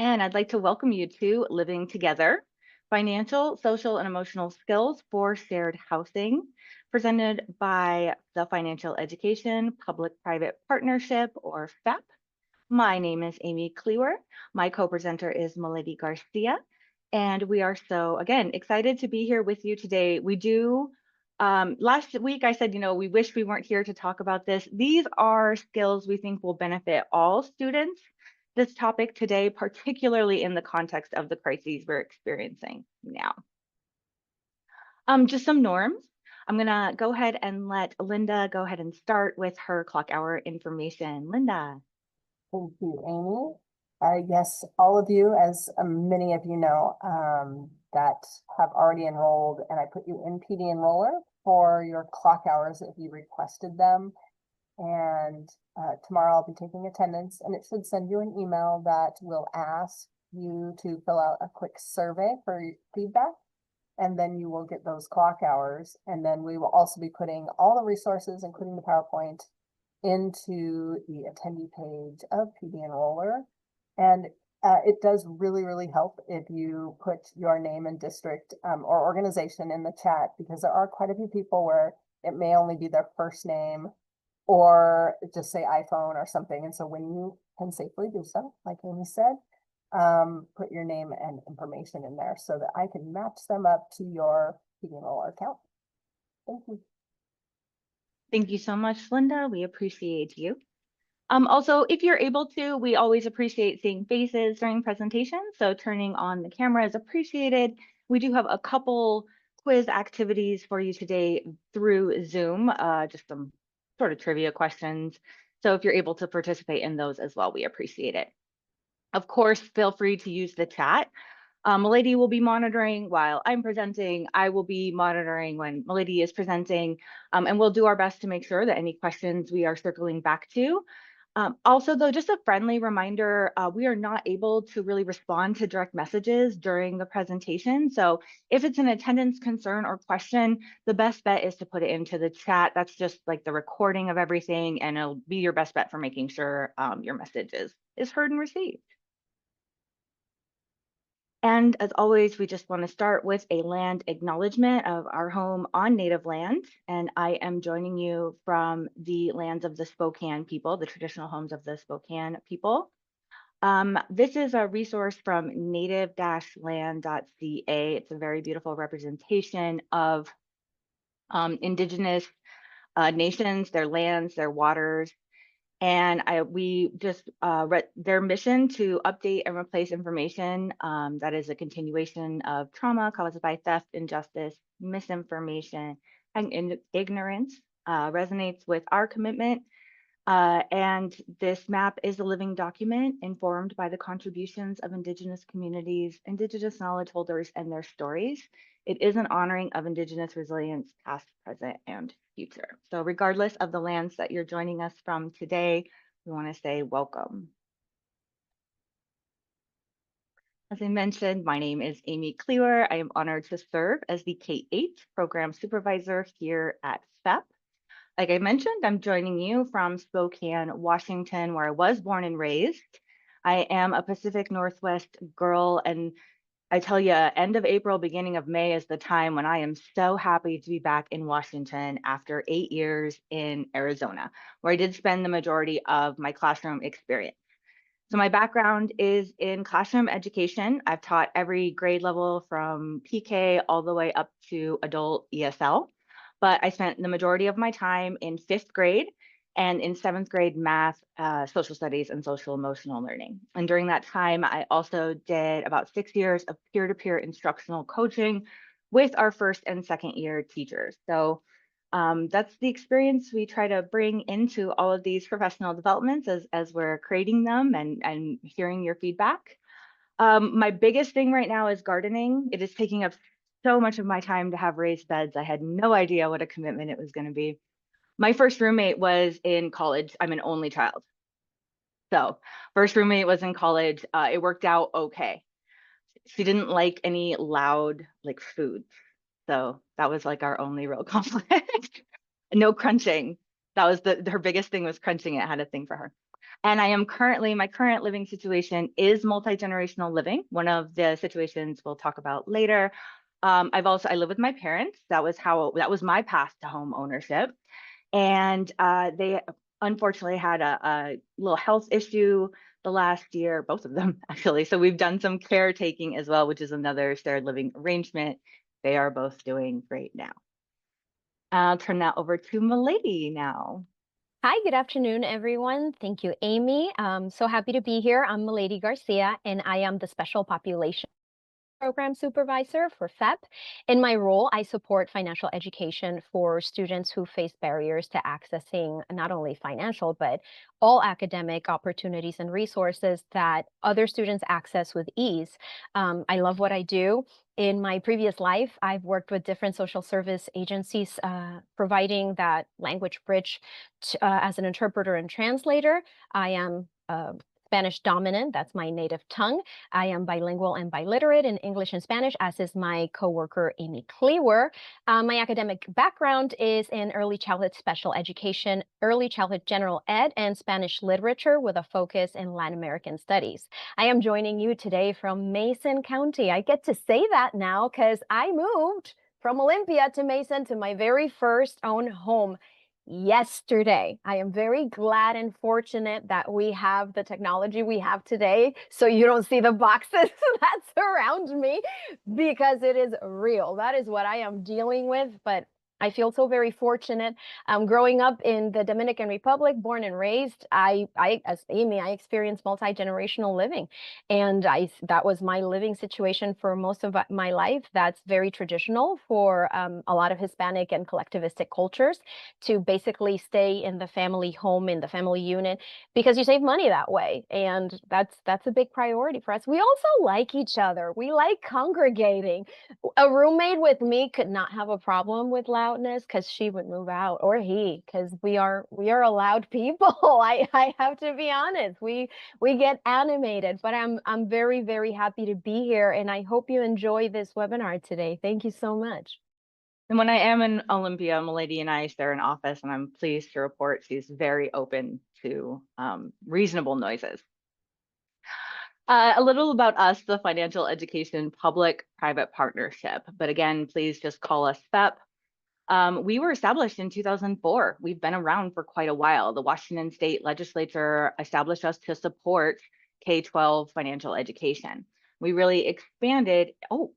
And I'd like to welcome you to Living Together, Financial, Social, and Emotional Skills for Shared Housing, presented by the Financial Education Public-Private Partnership, or FEP. My name is Amy Klewer. My co-presenter is Melody Garcia. And we are so, again, excited to be here with you today. Last week I said, we wish we weren't here to talk about this. These are skills we think will benefit all students. This topic today, particularly in the context of the crises we're experiencing now. Just some norms. I'm gonna go ahead and let Linda go ahead and start with her clock hour information. Linda. Thank you, Amy. Yes, all of you, as many of you know, that have already enrolled, and I put you in PD Enroller for your clock hours if you requested them. And tomorrow I'll be taking attendance, and it should send you an email that will ask you to fill out a quick survey for feedback, and then you will get those clock hours. And then we will also be putting all the resources, including the PowerPoint, into the attendee page of PD Enroller. And it does really, really help if you put your name and district or organization in the chat, because there are quite a few people where it may only be their first name or just say iPhone or something. And so when you can safely do so, like Amy said, put your name and information in there so that I can match them up to your PD Enroller account. Thank you. Thank you so much, Linda. We appreciate you. Also, if you're able to, we always appreciate seeing faces during presentations, so turning on the camera is appreciated. We do have a couple quiz activities for you today through Zoom, just some sort of trivia questions. So if you're able to participate in those as well, we appreciate it. Of course, feel free to use the chat. Milady will be monitoring while I'm presenting. I will be monitoring when Milady is presenting, and we'll do our best to make sure that any questions we are circling back to. Also, though, just a friendly reminder, we are not able to really respond to direct messages during the presentation. So if it's an attendance concern or question, the best bet is to put it into the chat. That's just like the recording of everything, and it'll be your best bet for making sure your message is heard and received. And as always, we just want to start with a land acknowledgement of our home on Native land. And I am joining you from the lands of the Spokane people, the traditional homes of the Spokane people. This is a resource from native-land.ca. It's a very beautiful representation of Indigenous nations, their lands, their waters, and we just read their mission to update and replace information that is a continuation of trauma caused by theft, injustice, misinformation, and ignorance. Resonates with our commitment. And this map is a living document informed by the contributions of Indigenous communities, Indigenous knowledge holders, and their stories. It is an honoring of Indigenous resilience, past, present, and future. So regardless of the lands that you're joining us from today, we want to say welcome. As I mentioned, my name is Amy Klewer. I am honored to serve as the K-8 program supervisor here at FEP. Like I mentioned, I'm joining you from Spokane, Washington, where I was born and raised. I am a Pacific Northwest girl, and I tell you, end of April, beginning of May is the time when I am so happy to be back in Washington after 8 years in Arizona, where I did spend the majority of my classroom experience. So my background is in classroom education. I've taught every grade level from PK all the way up to adult ESL, but I spent the majority of my time in 5th grade and in 7th grade math, social studies, and social emotional learning. And during that time, I also did about 6 years of peer-to-peer instructional coaching with our 1st and 2nd year teachers. So that's the experience we try to bring into all of these professional developments as we're creating them and hearing your feedback. My biggest thing right now is gardening. It is taking up so much of my time to have raised beds. I had no idea what a commitment it was going to be. My first roommate was in college. I'm an only child. So first roommate was in college. It worked out okay. She didn't like any loud like food. So that was like our only real conflict. No crunching. That was her biggest thing was crunching. It had a thing for her. And my current living situation is multi-generational living, one of the situations we'll talk about later. I live with my parents. That was my path to home ownership. And they unfortunately had a little health issue the last year, both of them actually. So we've done some caretaking as well, which is another shared living arrangement. They are both doing great now. I'll turn that over to Milady now. Hi, good afternoon, everyone. Thank you, Amy. So happy to be here. I'm Milady Garcia, and I am the Special Population Program Supervisor for FEP. In my role, I support financial education for students who face barriers to accessing not only financial, but all academic opportunities and resources that other students access with ease. I love what I do. In my previous life, I've worked with different social service agencies, providing that language bridge as an interpreter and translator. I am Spanish dominant, that's my native tongue. I am bilingual and biliterate in English and Spanish, as is my coworker, Amy Klewer. My academic background is in early childhood special education, early childhood general ed, and Spanish literature with a focus in Latin American studies. I am joining you today from Mason County. I get to say that now because I moved from Olympia to Mason to my very first own home yesterday. I am very glad and fortunate that we have the technology we have today, so you don't see the boxes that surround me, because it is real. That is what I am dealing with, but I feel so very fortunate. Growing up in the Dominican Republic, born and raised, as Amy, I experienced multi-generational living, and that was my living situation for most of my life. That's very traditional for a lot of Hispanic and collectivistic cultures, to basically stay in the family home, in the family unit, because you save money that way. And that's a big priority for us. We also like each other. We like congregating. A roommate with me could not have a problem with loudness because she would move out, or he, because we are loud people. I have to be honest. We get animated, but I'm very, very happy to be here, and I hope you enjoy this webinar today. Thank you so much. And when I am in Olympia, Milady and I share an office, and I'm pleased to report she's very open to reasonable noises. A little about us, the Financial Education Public-Private Partnership. But again, please just call us FEP. We were established in 2004. We've been around for quite a while. The Washington State Legislature established us to support K-12 financial education. We really expanded, we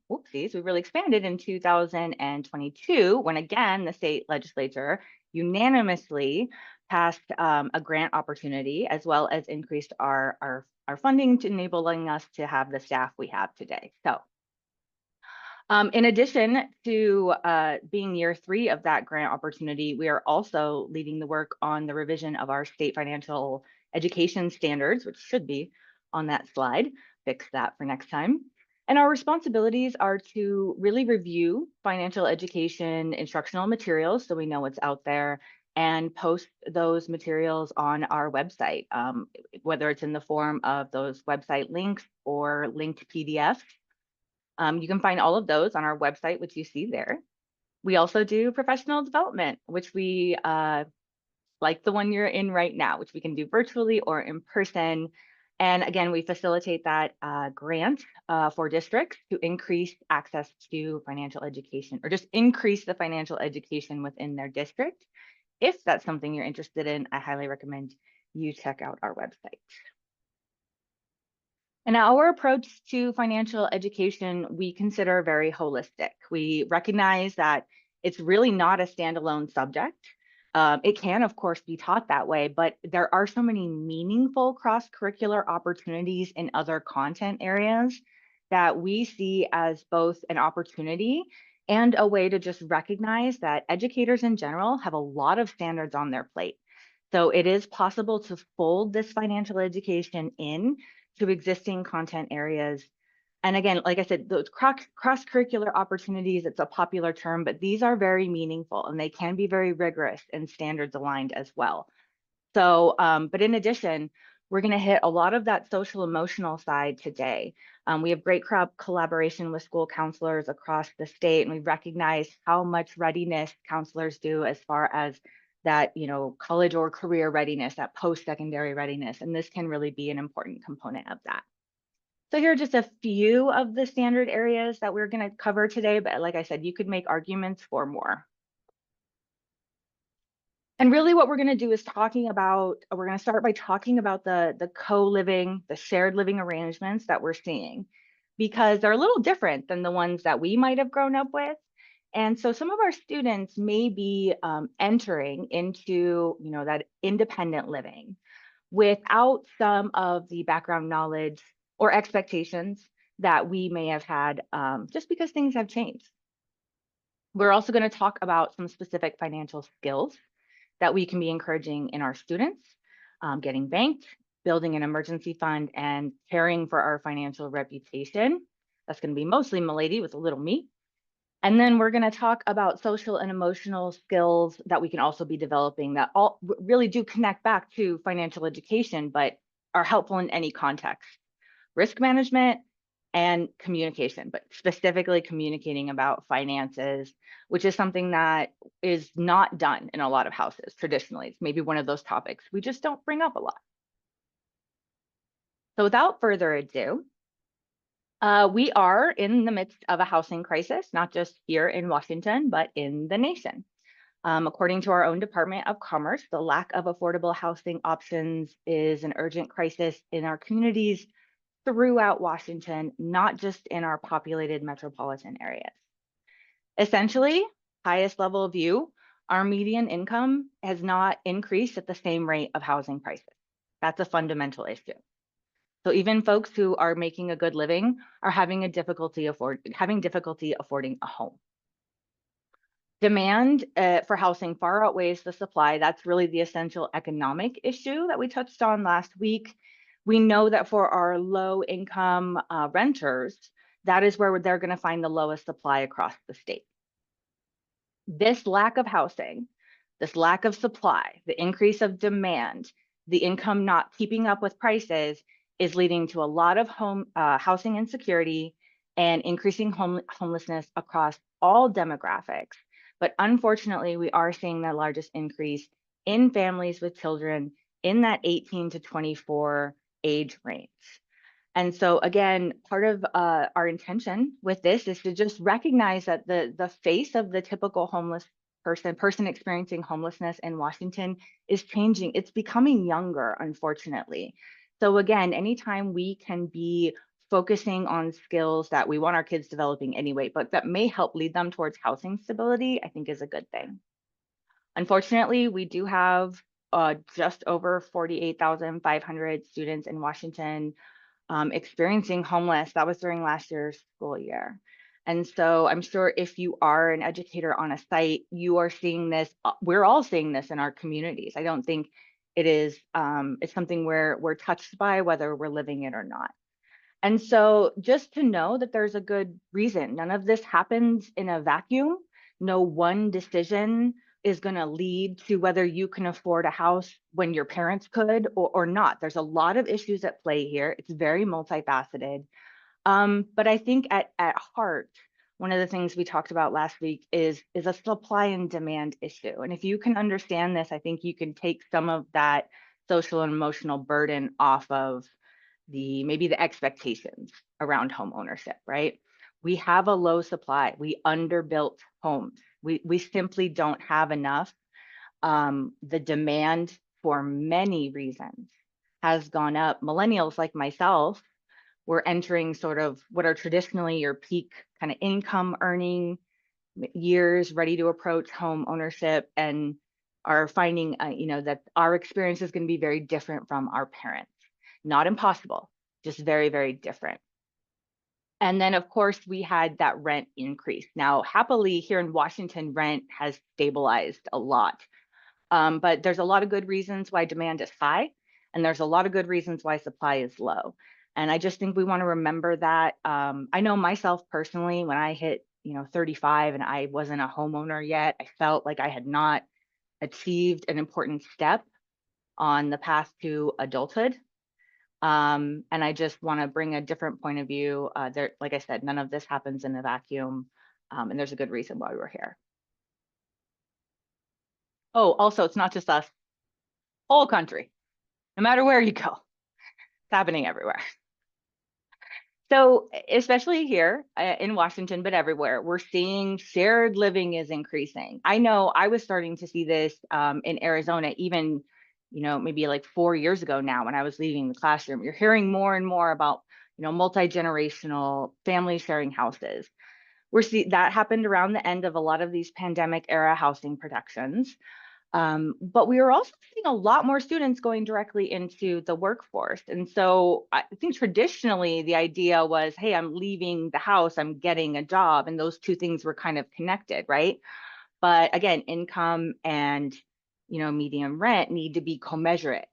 really expanded in 2022 when again, the state legislature unanimously passed a grant opportunity as well as increased our funding to enabling us to have the staff we have today. So in addition to being year 3 of that grant opportunity, we are also leading the work on the revision of our state financial education standards, which should be on that slide. Fix that for next time. And our responsibilities are to really review financial education instructional materials so we know what's out there, and post those materials on our website, whether it's in the form of those website links or linked PDFs. You can find all of those on our website, which you see there. We also do professional development, which we like the one you're in right now, which we can do virtually or in person. And again, we facilitate that grant for districts to increase access to financial education, or just increase the financial education within their district. If that's something you're interested in, I highly recommend you check out our website. And our approach to financial education, we consider very holistic. We recognize that it's really not a standalone subject. It can, of course, be taught that way, but there are so many meaningful cross-curricular opportunities in other content areas that we see as both an opportunity and a way to just recognize that educators in general have a lot of standards on their plate. So it is possible to fold this financial education in to existing content areas. And again, like I said, those cross-curricular opportunities, it's a popular term, but these are very meaningful and they can be very rigorous and standards aligned as well. So, but in addition, we're going to hit a lot of that social emotional side today. We have great collaboration with school counselors across the state, and we recognize how much readiness counselors do as far as that, college or career readiness, that post-secondary readiness, and this can really be an important component of that. So here are just a few of the standard areas that we're going to cover today, but like I said, you could make arguments for more. And really what we're going to do is we're going to start by talking about the co-living, the shared living arrangements that we're seeing, because they're a little different than the ones that we might have grown up with. And so some of our students may be entering into, that independent living without some of the background knowledge or expectations that we may have had, just because things have changed. We're also going to talk about some specific financial skills that we can be encouraging in our students, getting banked, building an emergency fund, and caring for our financial reputation. That's going to be mostly Milady with a little me. And then we're going to talk about social and emotional skills that we can also be developing that all really do connect back to financial education, but are helpful in any context. Risk management and communication, but specifically communicating about finances, which is something that is not done in a lot of houses traditionally. It's maybe one of those topics we just don't bring up a lot. So without further ado, we are in the midst of a housing crisis, not just here in Washington, but in the nation. According to our own Department of Commerce, the lack of affordable housing options is an urgent crisis in our communities throughout Washington, not just in our populated metropolitan areas. Essentially, highest level view, our median income has not increased at the same rate of housing prices. That's a fundamental issue. So even folks who are making a good living are having difficulty affording a home. Demand for housing far outweighs the supply. That's really the essential economic issue that we touched on last week. We know that for our low income renters, that is where they're going to find the lowest supply across the state. This lack of housing, this lack of supply, the increase of demand, the income not keeping up with prices is leading to a lot of housing insecurity and increasing homelessness across all demographics. But unfortunately, we are seeing the largest increase in families with children in that 18 to 24 age range. And so again, part of our intention with this is to just recognize that the face of the typical homeless person experiencing homelessness in Washington is changing. It's becoming younger, unfortunately. So again, anytime we can be focusing on skills that we want our kids developing anyway, but that may help lead them towards housing stability, I think is a good thing. Unfortunately, we do have just over 48,500 students in Washington experiencing homeless. That was during last year's school year. And so I'm sure if you are an educator on a site, you are seeing this. We're all seeing this in our communities. I don't think it is, it's something we're touched by, whether we're living it or not. And so just to know that there's a good reason. None of this happens in a vacuum. No one decision is going to lead to whether you can afford a house when your parents could or not. There's a lot of issues at play here. It's very multifaceted. But I think at heart, one of the things we talked about last week is a supply and demand issue. And if you can understand this, I think you can take some of that social and emotional burden off of maybe the expectations around home ownership, right? We have a low supply. We underbuilt homes. We simply don't have enough. The demand for many reasons has gone up. Millennials like myself, we're entering sort of what are traditionally your peak kind of income earning years, ready to approach home ownership, and are finding, that our experience is going to be very different from our parents. Not impossible, just very, very different. And then, of course, we had that rent increase. Now, happily, here in Washington, rent has stabilized a lot. But there's a lot of good reasons why demand is high, and there's a lot of good reasons why supply is low. And I just think we want to remember that. I know myself personally, when I hit 35 and I wasn't a homeowner yet, I felt like I had not achieved an important step on the path to adulthood. And I just want to bring a different point of view. Like I said, none of this happens in a vacuum, and there's a good reason why we're here. Oh, also, it's not just us, whole country, no matter where you go, it's happening everywhere. So, especially here in Washington, but everywhere, we're seeing shared living is increasing. I know I was starting to see this in Arizona, even, maybe like 4 years ago now when I was leaving the classroom. You're hearing more and more about, multi-generational family sharing houses. We're see that happened around the end of a lot of these pandemic era housing protections. But we are also seeing a lot more students going directly into the workforce. And so I think traditionally the idea was, hey, I'm leaving the house, I'm getting a job. And those two things were kind of connected, right? But again, income and median rent need to be commensurate.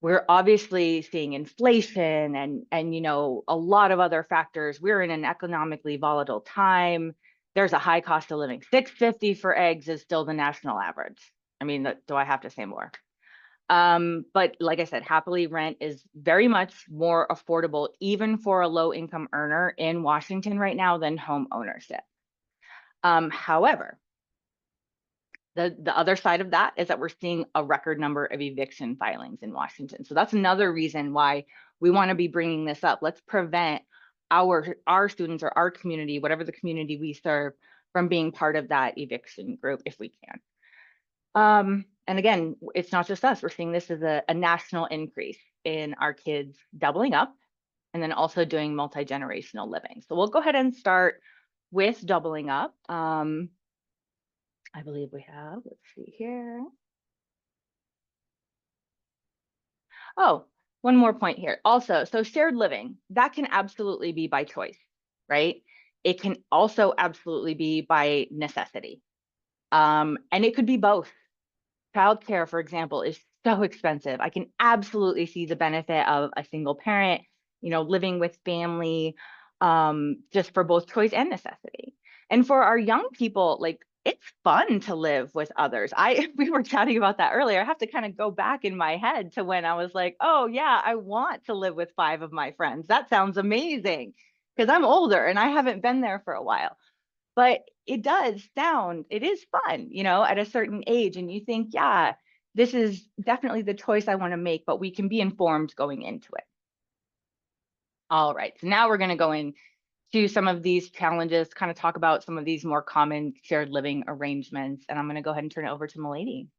We're obviously seeing inflation and a lot of other factors. We're in an economically volatile time. There's a high cost of living. 650 for eggs is still the national average. I mean, do I have to say more? But like I said, happily rent is very much more affordable, even for a low income earner in Washington right now than home ownership. However, the other side of that is that we're seeing a record number of eviction filings in Washington. So that's another reason why we want to be bringing this up. Let's prevent our students or our community, whatever the community we serve, from being part of that eviction group if we can. And again, it's not just us. We're seeing this as a national increase in our kids doubling up and then also doing multi-generational living. So we'll go ahead and start with doubling up. I believe we have, let's see here. Oh, one more point here. Also, so shared living, that can absolutely be by choice, right? It can also absolutely be by necessity. And it could be both. Childcare, for example, is so expensive. I can absolutely see the benefit of a single parent, living with family, just for both choice and necessity. And for our young people, like it's fun to live with others. We were chatting about that earlier. I have to kind of go back in my head to when I was like, oh yeah, I want to live with 5 of my friends. That sounds amazing because I'm older and I haven't been there for a while. But it is fun, at a certain age. And you think, yeah, this is definitely the choice I want to make, but we can be informed going into it. All right. So now we're going to go into some of these challenges, kind of talk about some of these more common shared living arrangements. And I'm going to go ahead and turn it over to Milady.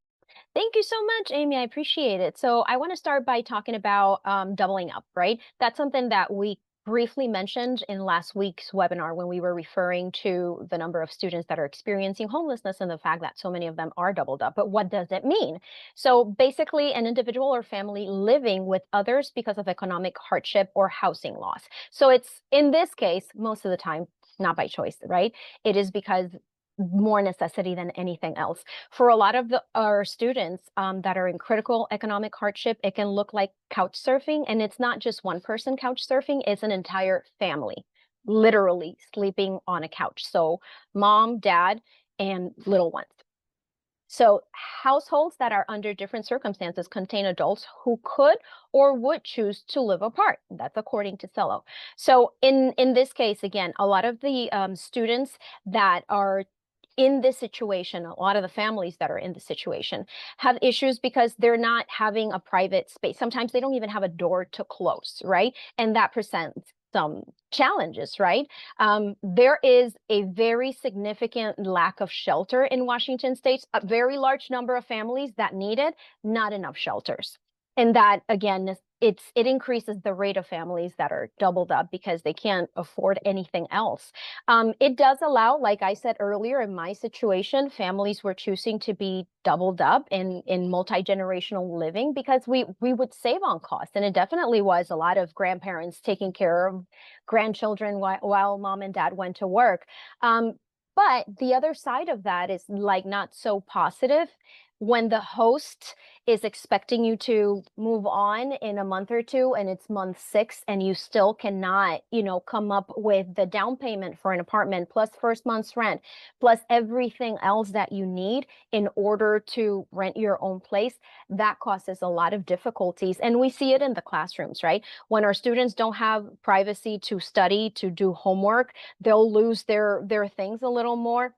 Thank you so much, Amy. I appreciate it. So I want to start by talking about doubling up, right? That's something that we briefly mentioned in last week's webinar when we were referring to the number of students that are experiencing homelessness and the fact that so many of them are doubled up. But what does it mean? So basically, an individual or family living with others because of economic hardship or housing loss. So it's, in this case, most of the time, not by choice, right? It is because more necessity than anything else. For a lot of our students that are in critical economic hardship, it can look like couch surfing, and it's not just one person couch surfing, it's an entire family literally sleeping on a couch. So mom, dad, and little ones. So households that are under different circumstances contain adults who could or would choose to live apart. That's according to Cello. So in this case, again, a lot of the students that are in this situation, a lot of the families that are in this situation have issues because they're not having a private space. Sometimes they don't even have a door to close, right? And that presents some challenges, right? There is a very significant lack of shelter in Washington state, a very large number of families that need it, not enough shelters. And that, again, it increases the rate of families that are doubled up because they can't afford anything else. It does allow, like I said earlier, in my situation, families were choosing to be doubled up in multi-generational living because we would save on costs. And it definitely was a lot of grandparents taking care of grandchildren while mom and dad went to work. But the other side of that is like not so positive when the host is expecting you to move on in a month or two and it's month 6 and you still cannot, come up with the down payment for an apartment plus first month's rent plus everything else that you need in order to rent your own place, that causes a lot of difficulties. And we see it in the classrooms, right? When our students don't have privacy to study, to do homework, they'll lose their things a little more.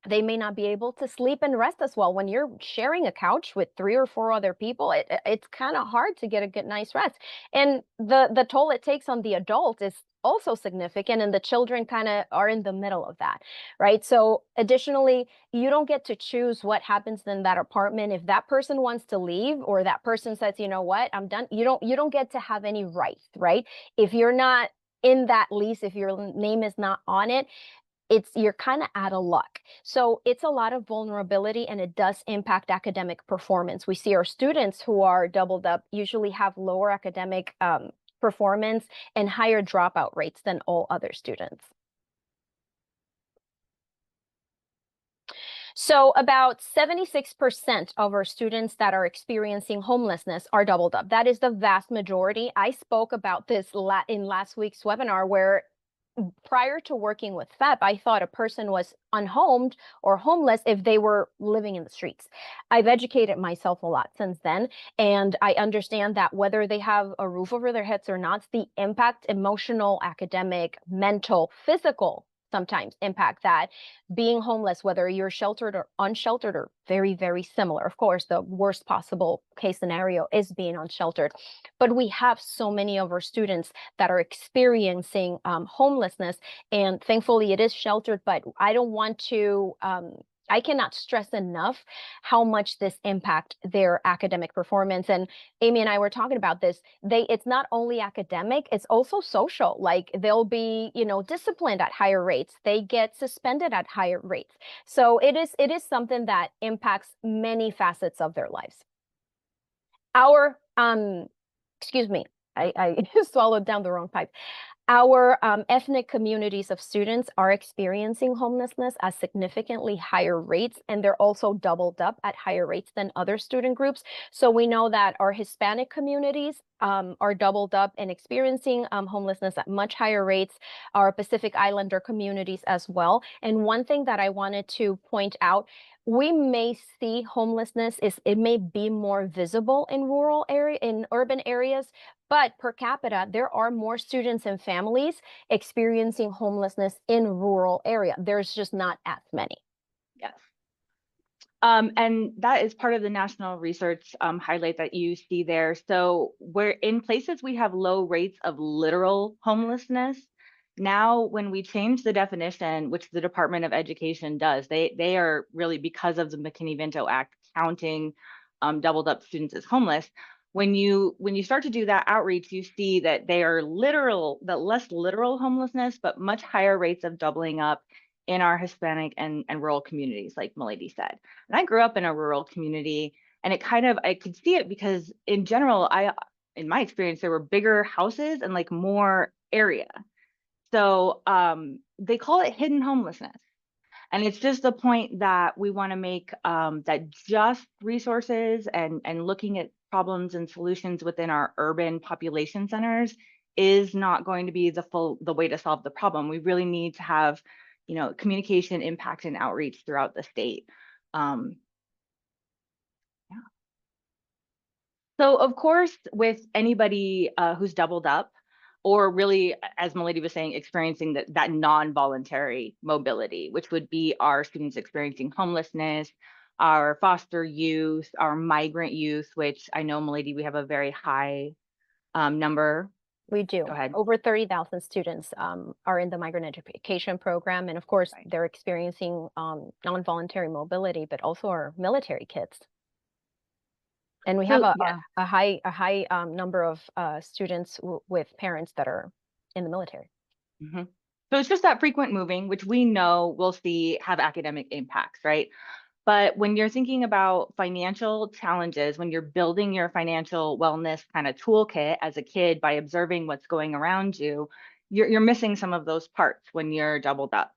They may not be able to sleep and rest as well. When you're sharing a couch with 3 or 4 other people, it's kind of hard to get a good nice rest. And the toll it takes on the adult is also significant, and the children kind of are in the middle of that, right? So additionally, you don't get to choose what happens in that apartment. If that person wants to leave, or that person says, you know what, I'm done, you don't get to have any rights, right? If you're not in that lease, if your name is not on it, you're kind of out of luck. So it's a lot of vulnerability, and it does impact academic performance. We see our students who are doubled up usually have lower academic performance and higher dropout rates than all other students. So about 76% of our students that are experiencing homelessness are doubled up. That is the vast majority. I spoke about this in last week's webinar, where prior to working with FEP, I thought a person was unhomed or homeless if they were living in the streets. I've educated myself a lot since then, and I understand that whether they have a roof over their heads or not, the impact, emotional, academic, mental, physical, sometimes impact that. Being homeless, whether you're sheltered or unsheltered, are very, very similar. Of course, the worst possible case scenario is being unsheltered. But we have so many of our students that are experiencing homelessness, and thankfully it is sheltered, but I don't want to I cannot stress enough how much this impact their academic performance. And Amy and I were talking about this. It's not only academic, it's also social. Like, they'll be, disciplined at higher rates. They get suspended at higher rates. So it is something that impacts many facets of their lives. Our excuse me, I swallowed down the wrong pipe. Our ethnic communities of students are experiencing homelessness at significantly higher rates, and they're also doubled up at higher rates than other student groups. So we know that our Hispanic communities are doubled up and experiencing homelessness at much higher rates, our Pacific Islander communities as well. And one thing that I wanted to point out, we may see homelessness it may be more visible in urban areas, but per capita, there are more students and families experiencing homelessness in rural area. There's just not as many. Yes. And that is part of the national research highlight that you see there. So we're in places we have low rates of literal homelessness. Now, when we change the definition, which the Department of Education does, they are really, because of the McKinney-Vento Act, counting doubled up students as homeless. When you start to do that outreach, you see that they are less literal homelessness, but much higher rates of doubling up in our Hispanic and rural communities, like Milady said. And I grew up in a rural community, and I could see it because in general, in my experience, there were bigger houses and like more area. So they call it hidden homelessness. And it's just the point that we want to make, that just resources and looking at problems and solutions within our urban population centers is not going to be the way to solve the problem. We really need to have, communication, impact, and outreach throughout the state. Yeah. So of course, with anybody who's doubled up, or really, as Milady was saying, experiencing that non-voluntary mobility, which would be our students experiencing homelessness, our foster youth, our migrant youth, which I know, Milady, we have a very high number. We do. Go ahead. Over 30,000 students are in the migrant education program. And of course, Right. they're experiencing non-voluntary mobility, but also our military kids. And we have a high number of students with parents that are in the military. Mm-hmm. So it's just that frequent moving, which we know we'll see have academic impacts, right? But when you're thinking about financial challenges, when you're building your financial wellness kind of toolkit as a kid by observing what's going around you, you're missing some of those parts when you're doubled up.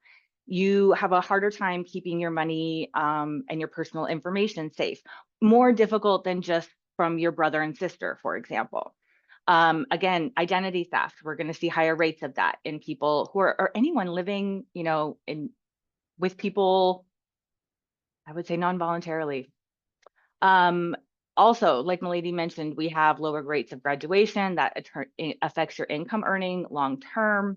You have a harder time keeping your money and your personal information safe, more difficult than just from your brother and sister, for example. Again, identity theft, we're going to see higher rates of that in people who are, or anyone living, with people, I would say, non-voluntarily. Also, like Milady mentioned, we have lower rates of graduation that affects your income earning long term.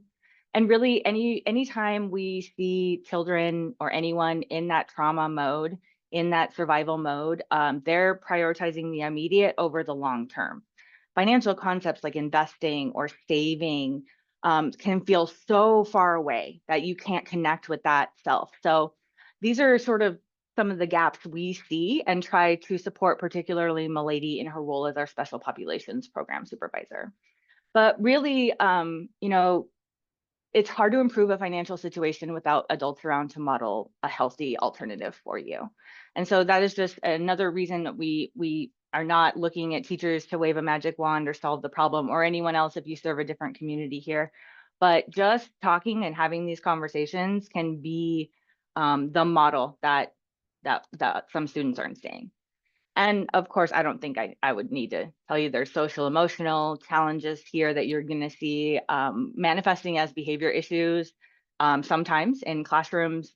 And really, anytime we see children or anyone in that trauma mode, in that survival mode, they're prioritizing the immediate over the long term. Financial concepts like investing or saving can feel so far away that you can't connect with that self. So these are sort of some of the gaps we see and try to support, particularly Milady in her role as our special populations program supervisor. But really, it's hard to improve a financial situation without adults around to model a healthy alternative for you. And so that is just another reason that we are not looking at teachers to wave a magic wand or solve the problem, or anyone else if you serve a different community here. But just talking and having these conversations can be the model that some students aren't seeing. And of course, I don't think I would need to tell you there's social emotional challenges here that you're going to see manifesting as behavior issues sometimes in classrooms.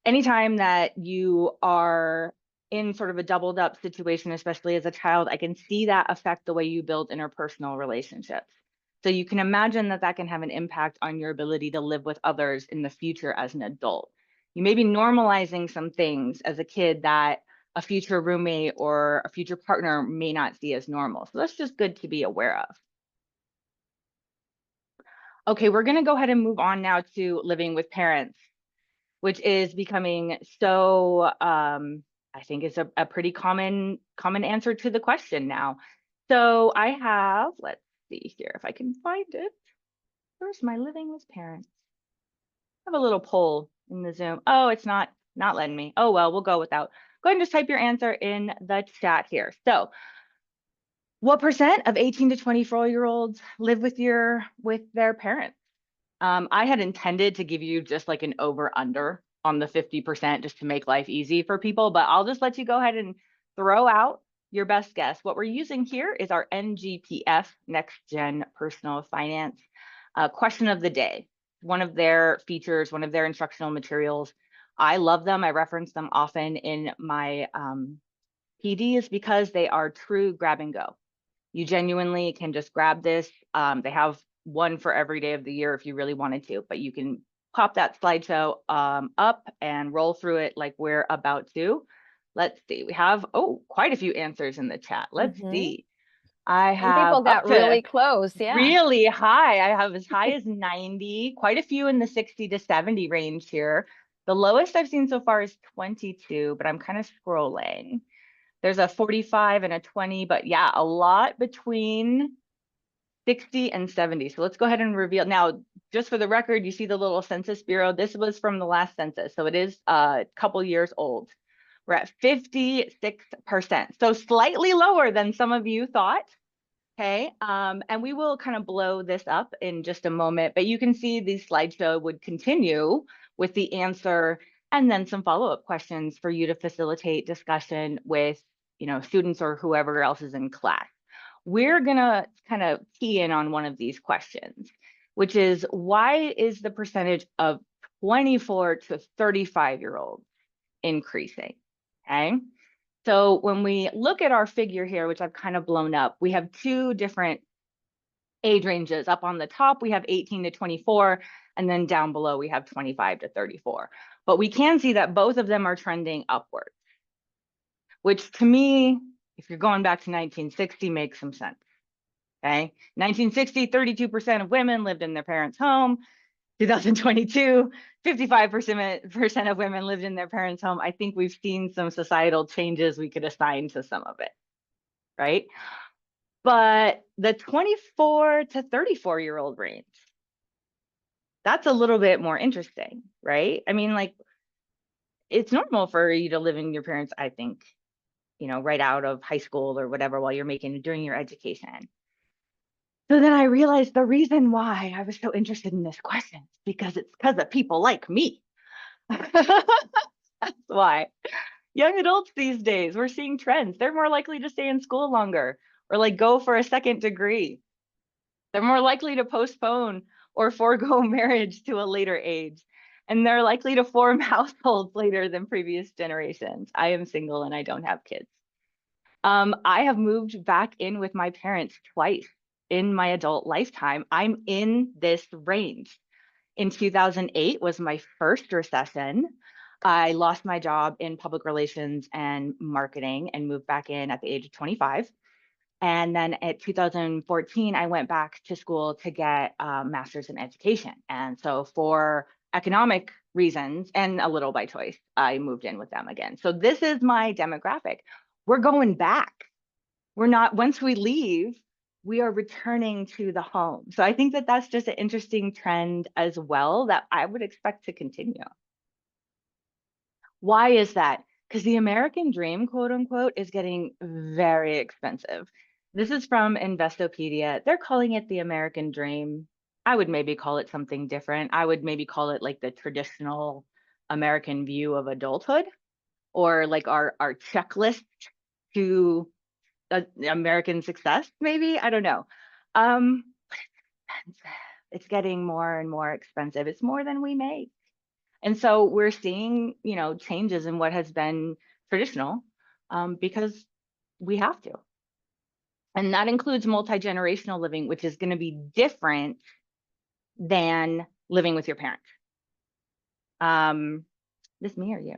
Anytime that you are in sort of a doubled up situation, especially as a child, I can see that affect the way you build interpersonal relationships. So you can imagine that that can have an impact on your ability to live with others in the future as an adult. You may be normalizing some things as a kid that a future roommate or a future partner may not see as normal. So that's just good to be aware of. Okay, we're going to go ahead and move on now to living with parents, which is becoming so, I think it's a pretty common answer to the question now. So I have, let's see here if I can find it. Where's my living with parents? I have a little poll in the Zoom. Oh, it's not letting me. Oh, well, we'll go without. Go ahead and just type your answer in the chat here. So what percent of 18 to 24-year-olds live with their parents? I had intended to give you just like an over under on the 50% just to make life easy for people, but I'll just let you go ahead and throw out your best guess. What we're using here is our NGPF, Next Gen Personal Finance question of the day. One of their features, one of their instructional materials. I love them. I reference them often in my PDs because they are true grab and go. You genuinely can just grab this. They have one for every day of the year if you really wanted to, but you can pop that slideshow up and roll through it like we're about to. Let's see, we have, quite a few answers in the chat. Let's see. I Some have people up got to really close. Yeah. really high. I have as high as 90, quite a few in the 60 to 70 range here. The lowest I've seen so far is 22, but I'm kind of scrolling. There's a 45 and a 20, but yeah, a lot between 60 and 70. So let's go ahead and reveal. Now, just for the record, you see the little Census Bureau. This was from the last census, so it is a couple years old. We're at 56%, so slightly lower than some of you thought. Okay, and we will kind of blow this up in just a moment, but you can see the slideshow would continue with the answer and then some follow-up questions for you to facilitate discussion with, students or whoever else is in class. We're gonna kind of key in on one of these questions, which is why is the percentage of 24 to 35-year-olds increasing? Okay. So when we look at our figure here, which I've kind of blown up, we have two different age ranges. Up on the top, we have 18 to 24, and then down below, we have 25 to 34. But we can see that both of them are trending upwards, which to me, if you're going back to 1960, makes some sense. Okay, 1960, 32% of women lived in their parents' home. 2022, 55% of women lived in their parents' home. I think we've seen some societal changes we could assign to some of it, right? But the 24 to 34-year-old range, that's a little bit more interesting, right? I mean, like, it's normal for you to live in your parents, I think, right out of high school or whatever while you're making during your education. So then I realized the reason why I was so interested in this question is because it's because of people like me. That's why. Young adults these days, we're seeing trends. They're more likely to stay in school longer or like go for a second degree. They're more likely to postpone or forego marriage to a later age. And they're likely to form households later than previous generations. I am single and I don't have kids. I have moved back in with my parents twice in my adult lifetime, I'm in this range. In 2008 was my first recession. I lost my job in public relations and marketing and moved back in at the age of 25. And then at 2014, I went back to school to get a master's in education. And so for economic reasons and a little by choice, I moved in with them again. So this is my demographic. We're going back. We're not, once we leave, we are returning to the home. So I think that that's just an interesting trend as well that I would expect to continue. Why is that? Because the American dream, quote unquote, is getting very expensive. This is from Investopedia. They're calling it the American dream. I would maybe call it something different. I would maybe call it like the traditional American view of adulthood, or like our checklist to American success, maybe. I don't know. But it's expensive. It's getting more and more expensive. It's more than we make. And so we're seeing, changes in what has been traditional, because we have to. And that includes multi-generational living, which is going to be different than living with your parents. This me or you?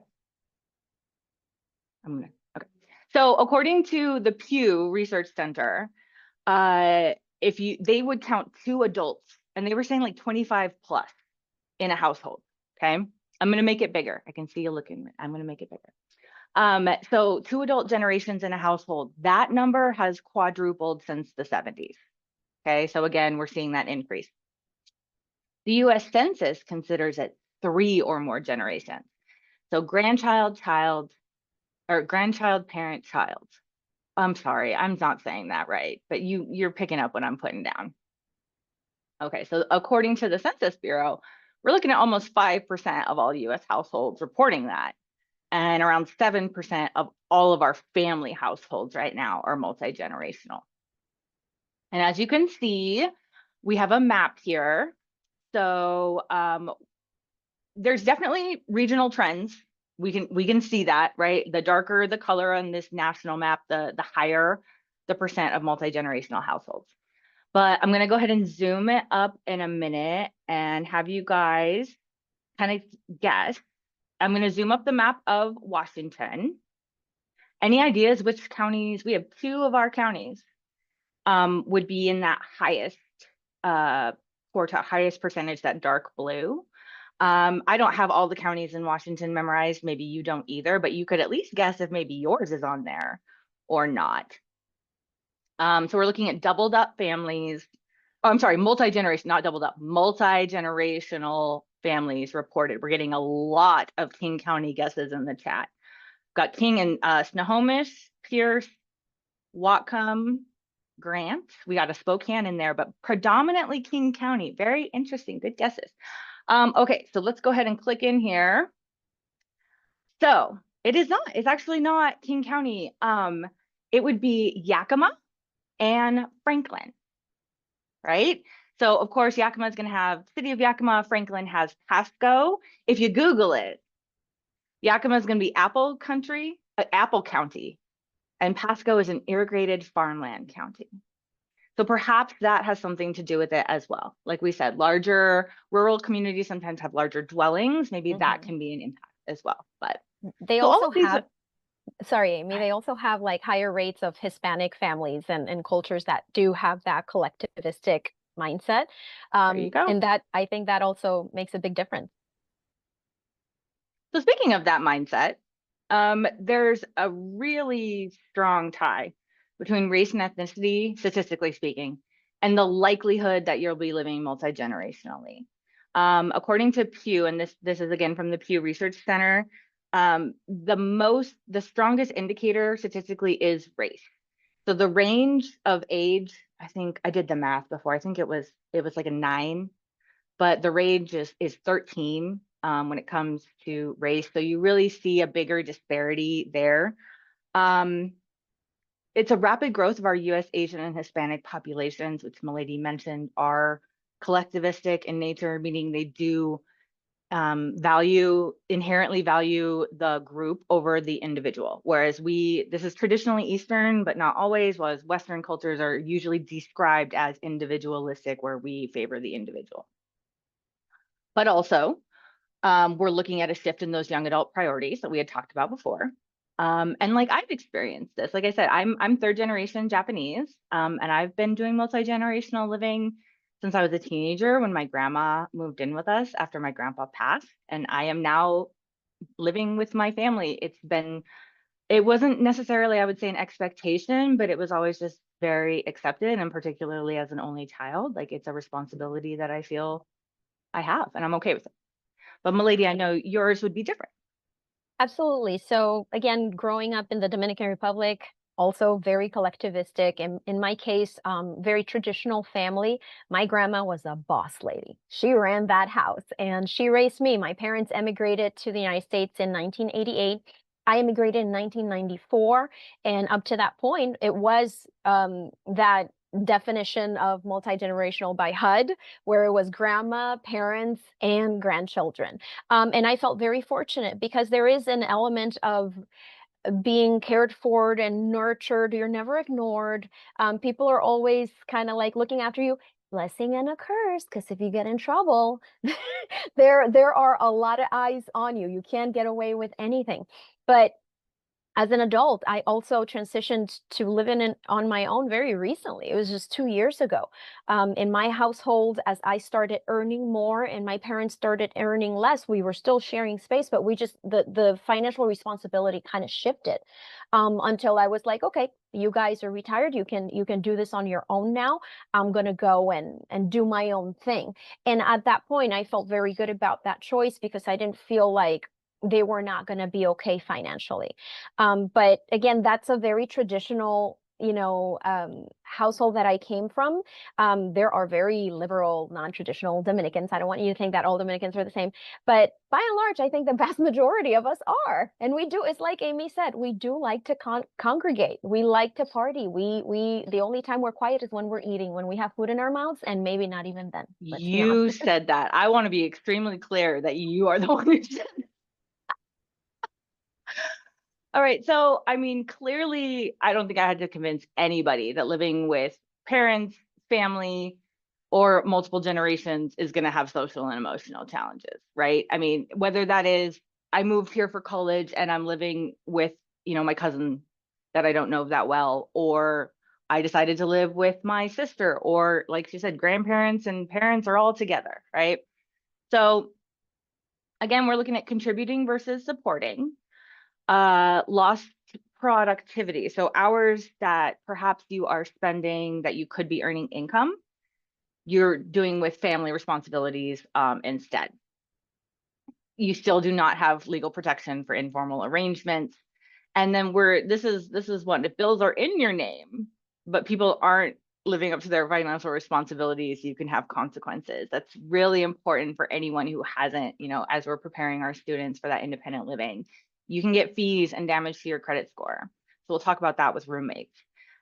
Okay. So according to the Pew Research Center, they would count 2 adults, and they were saying like 25 plus in a household. Okay. I'm going to make it bigger. I can see you looking. I'm going to make it bigger. So 2 adult generations in a household, that number has quadrupled since the 70s. Okay. So again, we're seeing that increase. The US Census considers it 3 or more generations. So grandchild, child, or grandchild, parent, child. I'm sorry, I'm not saying that right, but you're picking up what I'm putting down. Okay, so according to the Census Bureau, we're looking at almost 5% of all US households reporting that. And around 7% of all of our family households right now are multi-generational. And as you can see, we have a map here. So there's definitely regional trends. We can see that, right? The darker the color on this national map, the higher the percent of multi-generational households. But I'm going to go ahead and zoom it up in a minute and have you guys kind of guess. I'm going to zoom up the map of Washington. Any ideas which counties? We have 2 of our counties would be in that highest quartile, highest percentage, that dark blue. I don't have all the counties in Washington memorized. Maybe you don't either, but you could at least guess if maybe yours is on there or not. So we're looking at doubled up families. Oh, I'm sorry, multi-generation, not doubled up, multi-generational families reported. We're getting a lot of King County guesses in the chat. Got King and Snohomish, Pierce, Whatcom, Grant. We got a Spokane in there, but predominantly King County. Very interesting. Good guesses. Okay, so let's go ahead and click in here. So it's actually not King County. It would be Yakima and Franklin, right? So of course, Yakima is going to have City of Yakima. Franklin has Pasco. If you Google it, Yakima is going to be Apple County, and Pasco is an irrigated farmland county. So perhaps that has something to do with it as well. Like we said, larger rural communities sometimes have larger dwellings. Maybe that can be an impact as well. But they so also have, sorry, Amy, they also have like higher rates of Hispanic families and cultures that do have that collectivistic mindset. There you go. And that, I think that also makes a big difference. So speaking of that mindset, there's a really strong tie between race and ethnicity, statistically speaking, and the likelihood that you'll be living multi-generationally. According to Pew, and this is again from the Pew Research Center, the strongest indicator statistically is race. So the range of age, I think I did the math before. I think it was like a 9, but the range is 13 when it comes to race. So you really see a bigger disparity there. It's a rapid growth of our US, Asian, and Hispanic populations, which Milady mentioned are collectivistic in nature, meaning they do inherently value the group over the individual. Whereas this is traditionally Eastern, but not always, whereas Western cultures are usually described as individualistic, where we favor the individual. But also, we're looking at a shift in those young adult priorities that we had talked about before. And like I've experienced this, like I said, I'm third generation Japanese, and I've been doing multi-generational living since I was a teenager when my grandma moved in with us after my grandpa passed, and I am now living with my family. It wasn't necessarily, I would say, an expectation, but it was always just very accepted, and particularly as an only child, like it's a responsibility that I feel I have, and I'm okay with it. But Milady, I know yours would be different. Absolutely. So again, growing up in the Dominican Republic, also very collectivistic. In my case, very traditional family. My grandma was a boss lady. She ran that house and she raised me. My parents emigrated to the United States in 1988. I immigrated in 1994. And up to that point, it was that definition of multi-generational by HUD, where it was grandma, parents, and grandchildren. And I felt very fortunate because there is an element of being cared for and nurtured. You're never ignored. People are always kind of like looking after you. Blessing and a curse, because if you get in trouble, there are a lot of eyes on you. You can't get away with anything. But as an adult, I also transitioned to living on my own very recently. It was just 2 years ago. In my household, as I started earning more and my parents started earning less, we were still sharing space, but the financial responsibility kind of shifted until I was like, okay, you guys are retired. You can do this on your own now. I'm gonna go and do my own thing. And at that point, I felt very good about that choice because I didn't feel like they were not going to be okay financially. But again, that's a very traditional, household that I came from. There are very liberal, non-traditional Dominicans. I don't want you to think that all Dominicans are the same, but by and large, I think the vast majority of us are. And we do, it's like Amy said, we do like to congregate. We like to party. The only time we're quiet is when we're eating, when we have food in our mouths, and maybe not even then. Let's be honest. You said that. I want to be extremely clear that you are the one who said. All right. So, I mean, clearly, I don't think I had to convince anybody that living with parents, family, or multiple generations is going to have social and emotional challenges, right? I mean, whether that is I moved here for college and I'm living with, my cousin that I don't know that well, or I decided to live with my sister, or like she said, grandparents and parents are all together, right? So, again, we're looking at contributing versus supporting. Lost productivity. So hours that perhaps you are spending that you could be earning income, you're doing with family responsibilities instead. You still do not have legal protection for informal arrangements. And then this is one, if bills are in your name, but people aren't living up to their financial responsibilities, you can have consequences. That's really important for anyone who hasn't, as we're preparing our students for that independent living. You can get fees and damage to your credit score. So we'll talk about that with roommates.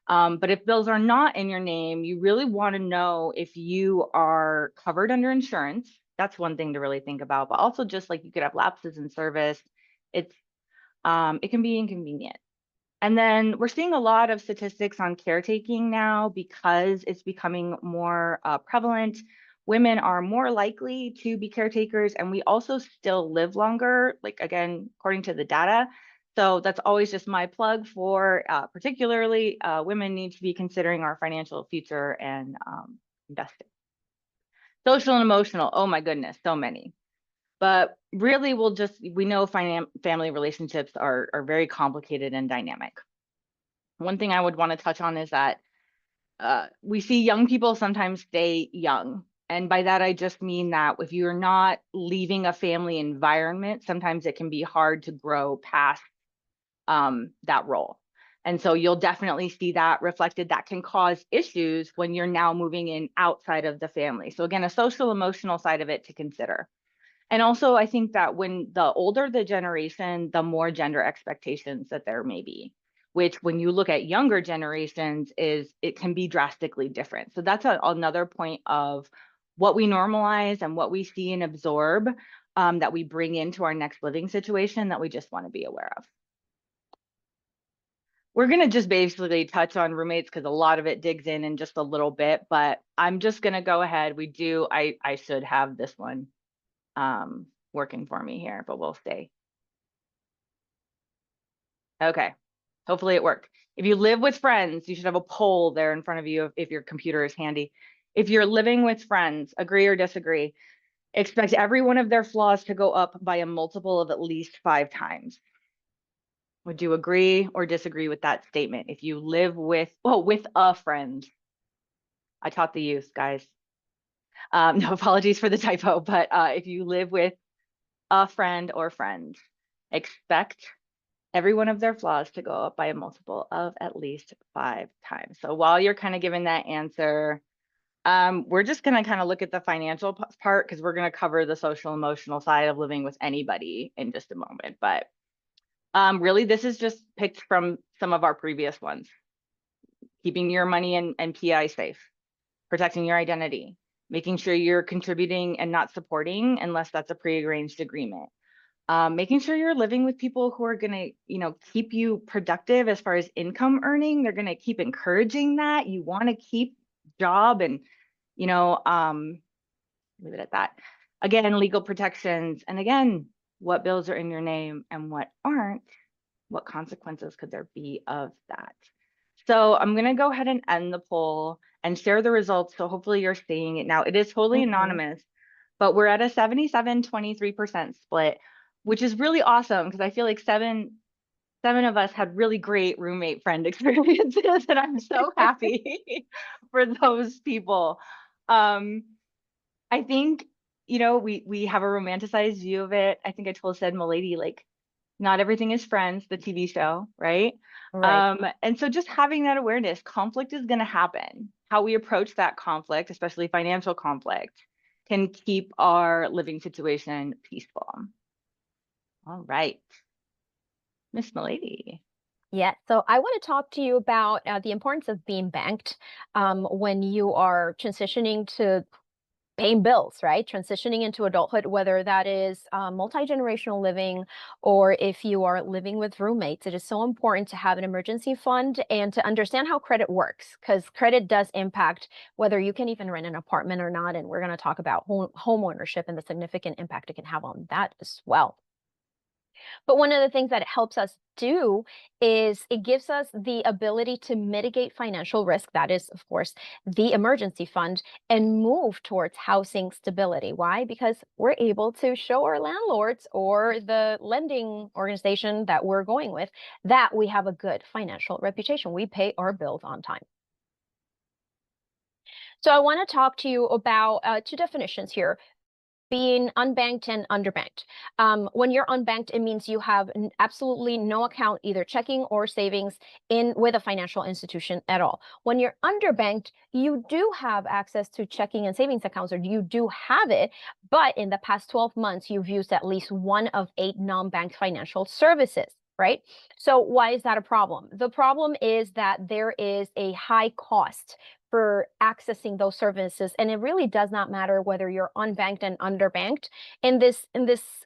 But if bills are not in your name, you really want to know if you are covered under insurance. That's one thing to really think about, but also just like you could have lapses in service. It can be inconvenient. And then we're seeing a lot of statistics on caretaking now because it's becoming more prevalent. Women are more likely to be caretakers, and we also still live longer, like again, according to the data. So that's always just my plug for particularly women need to be considering our financial future and investing. Social and emotional, oh my goodness, so many. But really, we know family relationships are very complicated and dynamic. One thing I would want to touch on is that we see young people sometimes stay young. And by that, I just mean that if you're not leaving a family environment, sometimes it can be hard to grow past that role. And so you'll definitely see that reflected. That can cause issues when you're now moving in outside of the family. So again, a social emotional side of it to consider. And also, I think that when the older the generation, the more gender expectations that there may be, which when you look at younger generations it can be drastically different. So that's another point of what we normalize and what we see and absorb that we bring into our next living situation that we just want to be aware of. We're going to just basically touch on roommates because a lot of it digs in just a little bit, but I'm just going to go ahead. I should have this one working for me here, but we'll stay. Okay, hopefully it worked. If you live with friends, you should have a poll there in front of you if your computer is handy. If you're living with friends, agree or disagree, expect every one of their flaws to go up by a multiple of at least 5 times. Would you agree or disagree with that statement? If you live with a friend, I taught the youth, guys. No apologies for the typo, but if you live with a friend or friends, expect every one of their flaws to go up by a multiple of at least 5 times. So while you're kind of giving that answer, we're just going to kind of look at the financial part because we're going to cover the social emotional side of living with anybody in just a moment. But really, this is just picked from some of our previous ones. Keeping your money and PI safe, protecting your identity, making sure you're contributing and not supporting unless that's a pre-arranged agreement. Making sure you're living with people who are going to, keep you productive as far as income earning. They're going to keep encouraging that. You want to keep job and, leave it at that. Again, legal protections. And again, what bills are in your name and what aren't? What consequences could there be of that? So I'm going to go ahead and end the poll and share the results. So hopefully you're seeing it now. It is totally anonymous, but we're at a 77-23% split, which is really awesome because I feel like seven of us had really great roommate friend experiences, and I'm so happy for those people. I think, we have a romanticized view of it. I think I said Milady, like, not everything is Friends, the TV show, right? Right. And so just having that awareness, conflict is going to happen. How we approach that conflict, especially financial conflict, can keep our living situation peaceful. All right, Miss Milady. Yeah, so I want to talk to you about the importance of being banked when you are transitioning to paying bills, right? Transitioning into adulthood, whether that is multi-generational living or if you are living with roommates. It is so important to have an emergency fund and to understand how credit works, because credit does impact whether you can even rent an apartment or not. And we're going to talk about home ownership and the significant impact it can have on that as well. But one of the things that it helps us do is it gives us the ability to mitigate financial risk. That is, of course, the emergency fund, and move towards housing stability. Why? Because we're able to show our landlords or the lending organization that we're going with that we have a good financial reputation. We pay our bills on time. So I want to talk to you about 2 definitions here: being unbanked and underbanked. When you're unbanked, it means you have absolutely no account, either checking or savings, in with a financial institution at all. When you're underbanked, you do have access to checking and savings accounts, or you do have it, but in the past 12 months, you've used at least one of 8 non-bank financial services. Right? So why is that a problem? The problem is that there is a high cost for accessing those services, and it really does not matter whether you're unbanked and underbanked in this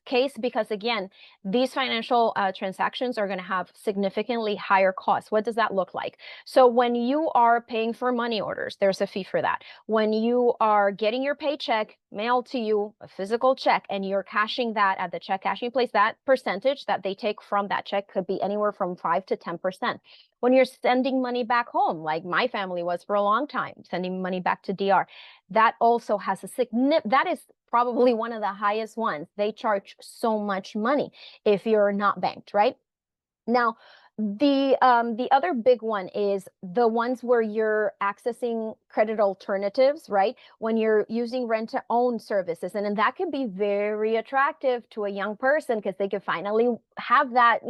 case, because again, these financial transactions are going to have significantly higher costs. What does that look like? So when you are paying for money orders, there's a fee for that. When you are getting your paycheck mailed to you, a physical check, and you're cashing that at the check cashing place, that percentage that they take from that check could be anywhere from 5 to 10%. When you're sending money back home, like my family was for a long time, sending money back to DR, that also has a that is probably one of the highest ones. They charge so much money if you're not banked, right? Now, the other big one is the ones where you're accessing credit alternatives, right? When you're using rent to own services. And then that can be very attractive to a young person because they could finally have that,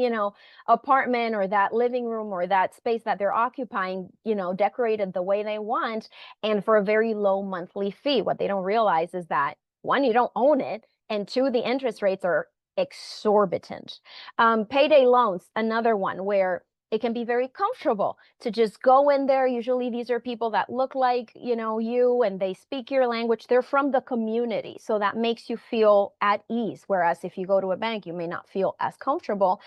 apartment or that living room or that space that they're occupying, decorated the way they want, and for a very low monthly fee. What they don't realize is that, one, you don't own it, and two, the interest rates are exorbitant. Payday loans, another one where it can be very comfortable to just go in there. Usually these are people that look like, you, and they speak your language. They're from the community. So that makes you feel at ease. Whereas if you go to a bank, you may not feel as comfortable.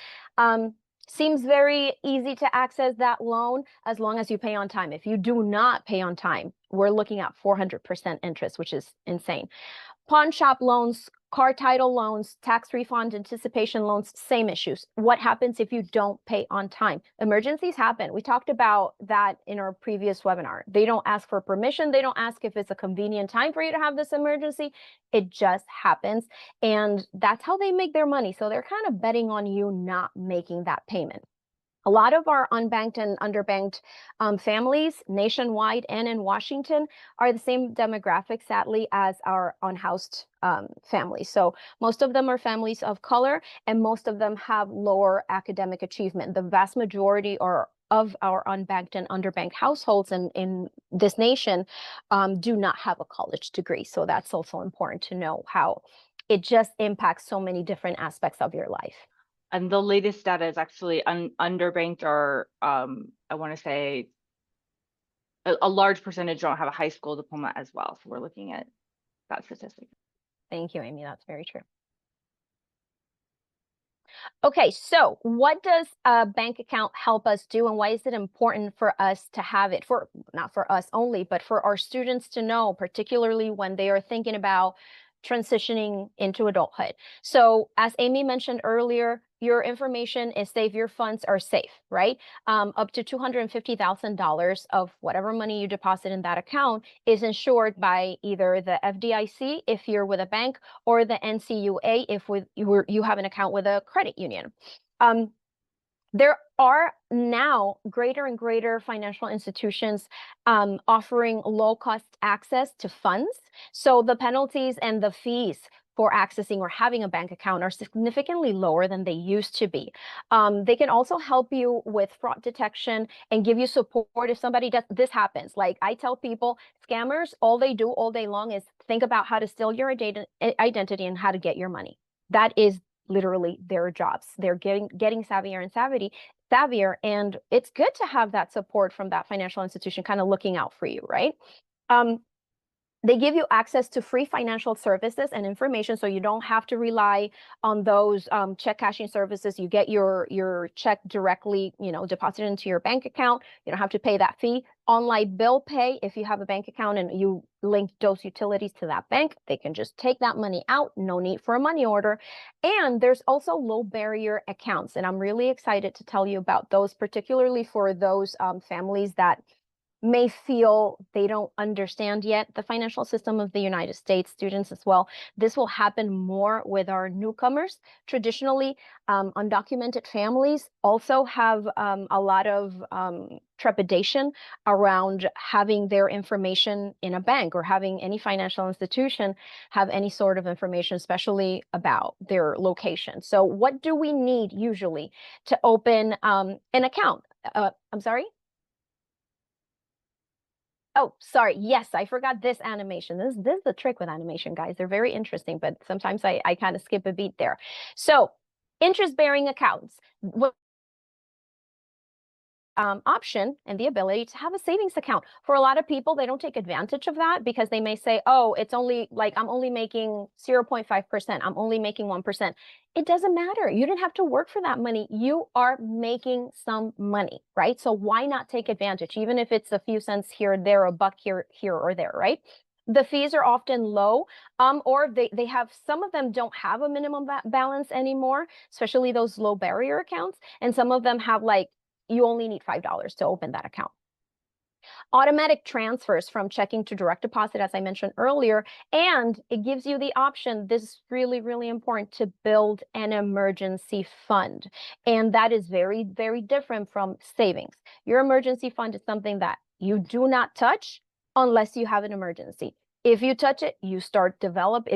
Seems very easy to access that loan as long as you pay on time. If you do not pay on time, we're looking at 400% interest, which is insane. Pawn shop loans, car title loans, tax refund, anticipation loans, same issues. What happens if you don't pay on time? Emergencies happen. We talked about that in our previous webinar. They don't ask for permission. They don't ask if it's a convenient time for you to have this emergency. It just happens. And that's how they make their money. So they're kind of betting on you not making that payment. A lot of our unbanked and underbanked families nationwide and in Washington are the same demographic, sadly, as our unhoused families. So most of them are families of color, and most of them have lower academic achievement. The vast majority of our unbanked and underbanked households in this nation do not have a college degree. So that's also important to know how it just impacts so many different aspects of your life. And the latest data is actually underbanked, or I want to say a large percentage don't have a high school diploma as well. So we're looking at that statistic. Thank you, Amy. That's very true. Okay, so what does a bank account help us do, and why is it important for us to have it? For not for us only, but for our students to know, particularly when they are thinking about transitioning into adulthood. So as Amy mentioned earlier, your information is safe, your funds are safe, right? Up to $250,000 of whatever money you deposit in that account is insured by either the FDIC if you're with a bank, or the NCUA if you have an account with a credit union. There are now greater and greater financial institutions offering low-cost access to funds. So the penalties and the fees for accessing or having a bank account are significantly lower than they used to be. They can also help you with fraud detection and give you support if somebody does this happens. Like I tell people, scammers, all they do all day long is think about how to steal your identity and how to get your money. That is literally their jobs. They're getting savvier and savvier, and it's good to have that support from that financial institution kind of looking out for you, right? They give you access to free financial services and information, so you don't have to rely on those check cashing services. You get your check directly, deposited into your bank account. You don't have to pay that fee. Online bill pay, if you have a bank account and you link those utilities to that bank, they can just take that money out. No need for a money order. And there's also low barrier accounts, and I'm really excited to tell you about those, particularly for those families that may feel they don't understand yet the financial system of the United States, students as well. This will happen more with our newcomers. Traditionally, undocumented families also have a lot of trepidation around having their information in a bank or having any financial institution have any sort of information, especially about their location. So what do we need usually to open an account? I'm sorry? Oh, sorry. Yes, I forgot this animation. This is the trick with animation, guys. They're very interesting, but sometimes I kind of skip a beat there. So interest-bearing accounts. Option and the ability to have a savings account. For a lot of people, they don't take advantage of that because they may say, oh, it's only like I'm only making 0.5%. I'm only making 1%. It doesn't matter. You didn't have to work for that money. You are making some money, right? So why not take advantage, even if it's a few cents here or there, a buck here or there, right? The fees are often low, or they have, some of them don't have a minimum balance anymore, especially those low barrier accounts. And some of them have like, you only need $5 to open that account. Automatic transfers from checking to direct deposit, as I mentioned earlier, and it gives you the option, this is really, really important, to build an emergency fund. And that is very, very different from savings. Your emergency fund is something that you do not touch unless you have an emergency. If you touch it, you start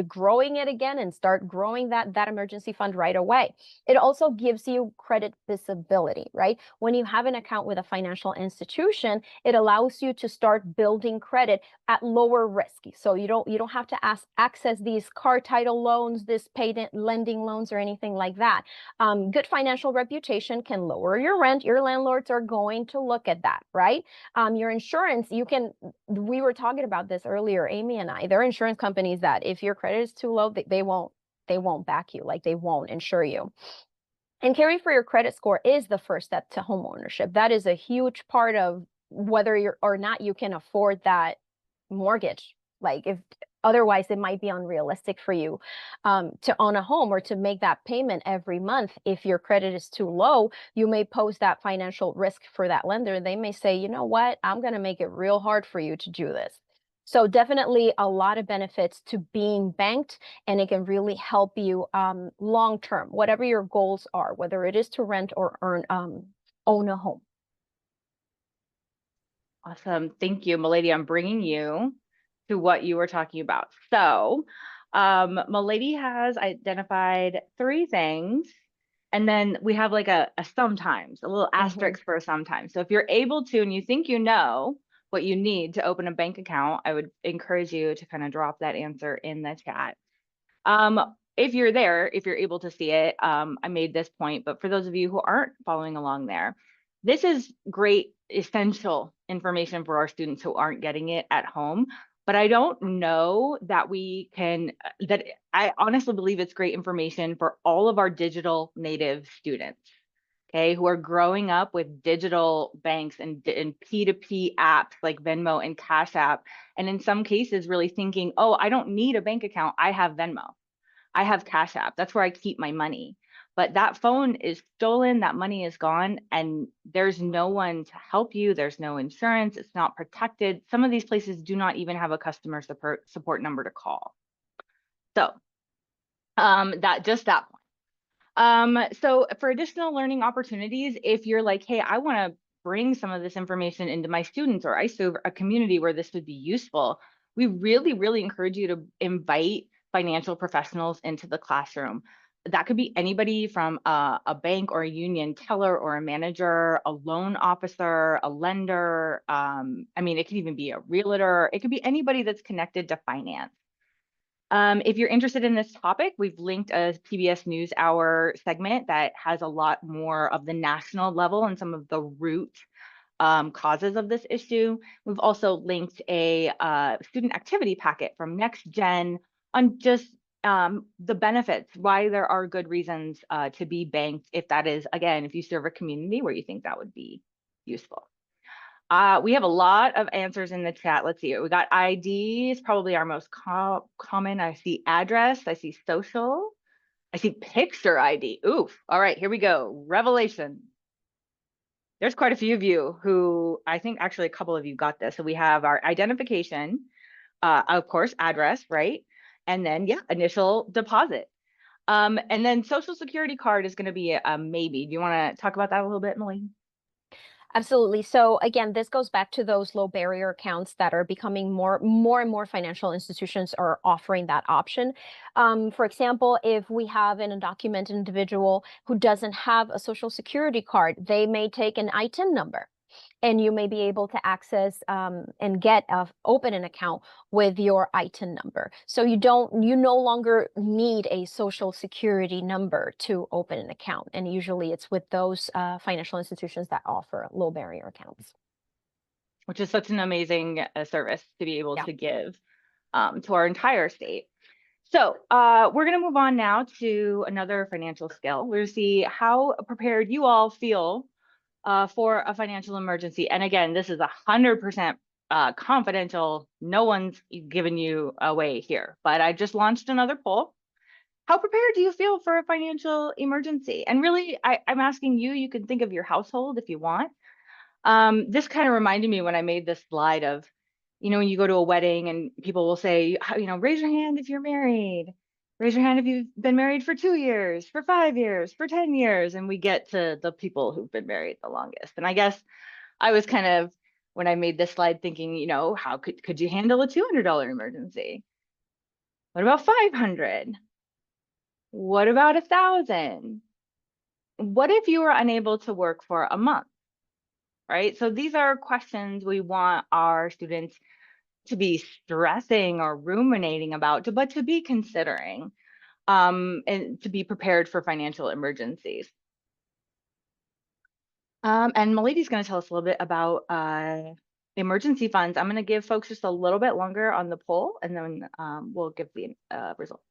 growing it again and start growing that emergency fund right away. It also gives you credit visibility, right? When you have an account with a financial institution, it allows you to start building credit at lower risk. So you don't have to access these car title loans, this paid lending loans or anything like that. Good financial reputation can lower your rent. Your landlords are going to look at that, right? Your insurance, we were talking about this earlier, Amy and I. There are insurance companies that if your credit is too low, they won't back you, like they won't insure you. And caring for your credit score is the first step to home ownership. That is a huge part of whether you're or not you can afford that mortgage. Like if otherwise it might be unrealistic for you to own a home or to make that payment every month. If your credit is too low, you may pose that financial risk for that lender. They may say, you know what, I'm going to make it real hard for you to do this. So definitely a lot of benefits to being banked, and it can really help you long term, whatever your goals are, whether it is to rent or own a home. Awesome. Thank you, Milady. I'm bringing you to what you were talking about. So, Milady has identified 3 things, and then we have like a sometimes, a little asterisk for a sometimes. So if you're able to, and you think you know what you need to open a bank account, I would encourage you to kind of drop that answer in the chat. If you're there, if you're able to see it, I made this point, but for those of you who aren't following along there, this is great, essential information for our students who aren't getting it at home. But I don't know that we can, that I honestly believe it's great information for all of our digital native students, okay, who are growing up with digital banks and P2P apps like Venmo and Cash App. And in some cases, really thinking, oh, I don't need a bank account. I have Venmo. I have Cash App. That's where I keep my money. But that phone is stolen, that money is gone, and there's no one to help you. There's no insurance. It's not protected. Some of these places do not even have a customer support number to call. So that point. So for additional learning opportunities, if you're like, hey, I want to bring some of this information into my students, or I serve a community where this would be useful, we really, really encourage you to invite financial professionals into the classroom. That could be anybody from a bank or a union teller or a manager, a loan officer, a lender. I mean, it could even be a realtor. It could be anybody that's connected to finance. If you're interested in this topic, we've linked a PBS NewsHour segment that has a lot more of the national level and some of the root causes of this issue. We've also linked a student activity packet from Next Gen on just the benefits, why there are good reasons to be banked, if that is, again, if you serve a community where you think that would be useful. We have a lot of answers in the chat. Let's see. We got IDs, probably our most common. I see address. I see social. I see picture ID. Oof. All right, here we go. Revelation. There's quite a few of you who, I think actually a couple of you got this. So we have our identification, of course, address, right? And then, yeah, initial deposit. And then social security card is going to be a maybe. Do you want to talk about that a little bit, Emily? Absolutely. So again, this goes back to those low barrier accounts that are becoming more and more financial institutions are offering that option. For example, if we have an undocumented individual who doesn't have a social security card, they may take an ITIN number, and you may be able to access and open an account with your ITIN number. So you no longer need a social security number to open an account. And usually it's with those financial institutions that offer low barrier accounts. Which is such an amazing service to be able Yeah. to give to our entire state. So we're going to move on now to another financial skill. We're going to see how prepared you all feel for a financial emergency. And again, this is 100% confidential. No one's given you away here, but I just launched another poll. How prepared do you feel for a financial emergency? And really, I'm asking you, you can think of your household if you want. This kind of reminded me when I made this slide of, when you go to a wedding and people will say, raise your hand if you're married. Raise your hand if you've been married for 2 years, for 5 years, for 10 years. And we get to the people who've been married the longest. And I guess I was kind of, when I made this slide thinking, you know, how could you handle a $200 emergency? What about 500? What about 1,000? What if you were unable to work for a month, right? So these are questions we want our students to be stressing or ruminating about, but to be considering, and to be prepared for financial emergencies. And Milady's going to tell us a little bit about emergency funds. I'm going to give folks just a little bit longer on the poll, and then we'll give the result.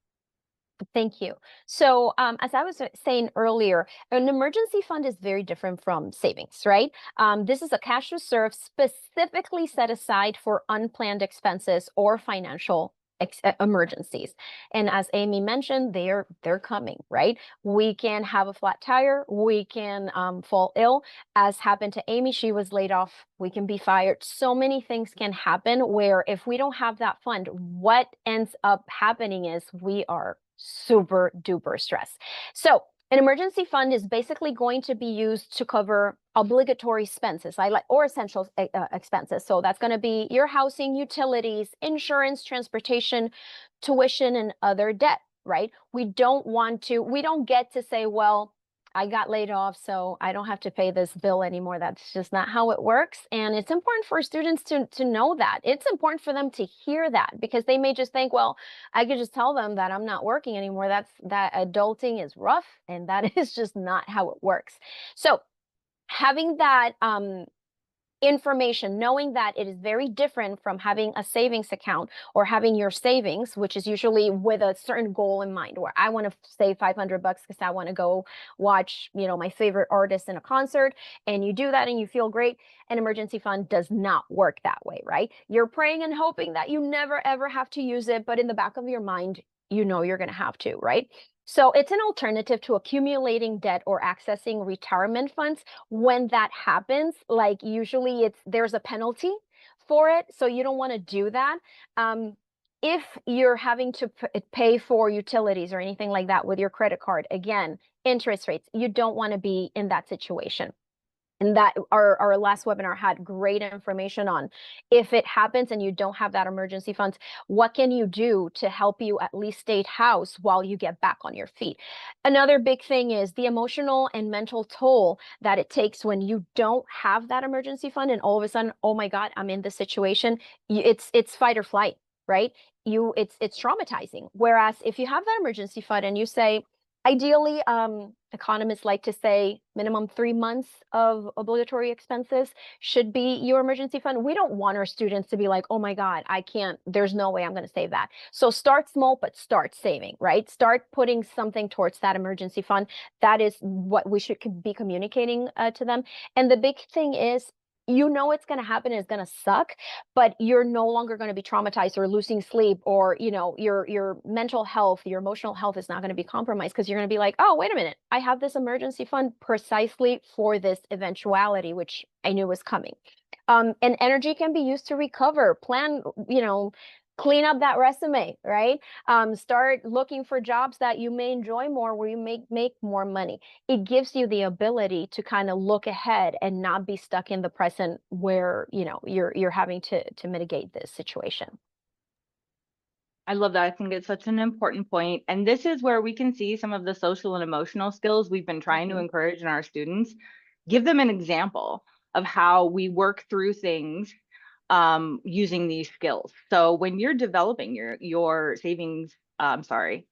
Thank you. So, as I was saying earlier, an emergency fund is very different from savings, right? This is a cash reserve specifically set aside for unplanned expenses or financial emergencies. And as Amy mentioned, they're coming, right? We can have a flat tire, we can fall ill, as happened to Amy. She was laid off. We can be fired. So many things can happen where if we don't have that fund, what ends up happening is we are super duper stressed. So an emergency fund is basically going to be used to cover obligatory expenses, or essential expenses. So that's going to be your housing, utilities, insurance, transportation, tuition, and other debt, right? We don't get to say, well, I got laid off, so I don't have to pay this bill anymore. That's just not how it works. And it's important for students to know that. It's important for them to hear that, because they may just think, well, I could just tell them that I'm not working anymore. That adulting is rough, and that is just not how it works. So having that information, knowing that it is very different from having a savings account or having your savings, which is usually with a certain goal in mind, where I want to save $500 because I want to go watch, my favorite artist in a concert, and you do that and you feel great. An emergency fund does not work that way, right? You're praying and hoping that you never ever have to use it, but in the back of your mind, you're going to have to, right? So it's an alternative to accumulating debt or accessing retirement funds. When that happens, like usually there's a penalty for it, so you don't want to do that. If you're having to pay for utilities or anything like that with your credit card, again, interest rates, you don't want to be in that situation. And that our last webinar had great information on, if it happens and you don't have that emergency funds, what can you do to help you at least stay house while you get back on your feet? Another big thing is the emotional and mental toll that it takes when you don't have that emergency fund, and all of a sudden, oh my God, I'm in this situation. It's fight or flight, right? It's traumatizing. Whereas if you have that emergency fund and you say, ideally, economists like to say minimum 3 months of obligatory expenses should be your emergency fund. We don't want our students to be like, oh my God, I can't, there's no way I'm going to save that. So start small, but start saving, right? Start putting something towards that emergency fund. That is what we should be communicating to them. And the big thing is, it's going to happen, it's going to suck, but you're no longer going to be traumatized or losing sleep, or your mental health, your emotional health is not going to be compromised, because you're going to be like, oh, wait a minute, I have this emergency fund precisely for this eventuality, which I knew was coming. And energy can be used to recover, plan, clean up that resume, right? Start looking for jobs that you may enjoy more, where you make more money. It gives you the ability to kind of look ahead and not be stuck in the present, where you're having to mitigate this situation. I love that. I think it's such an important point. And this is where we can see some of the social and emotional skills we've been trying to encourage in our students. Give them an example of how we work through things using these skills. So when you're developing your savings,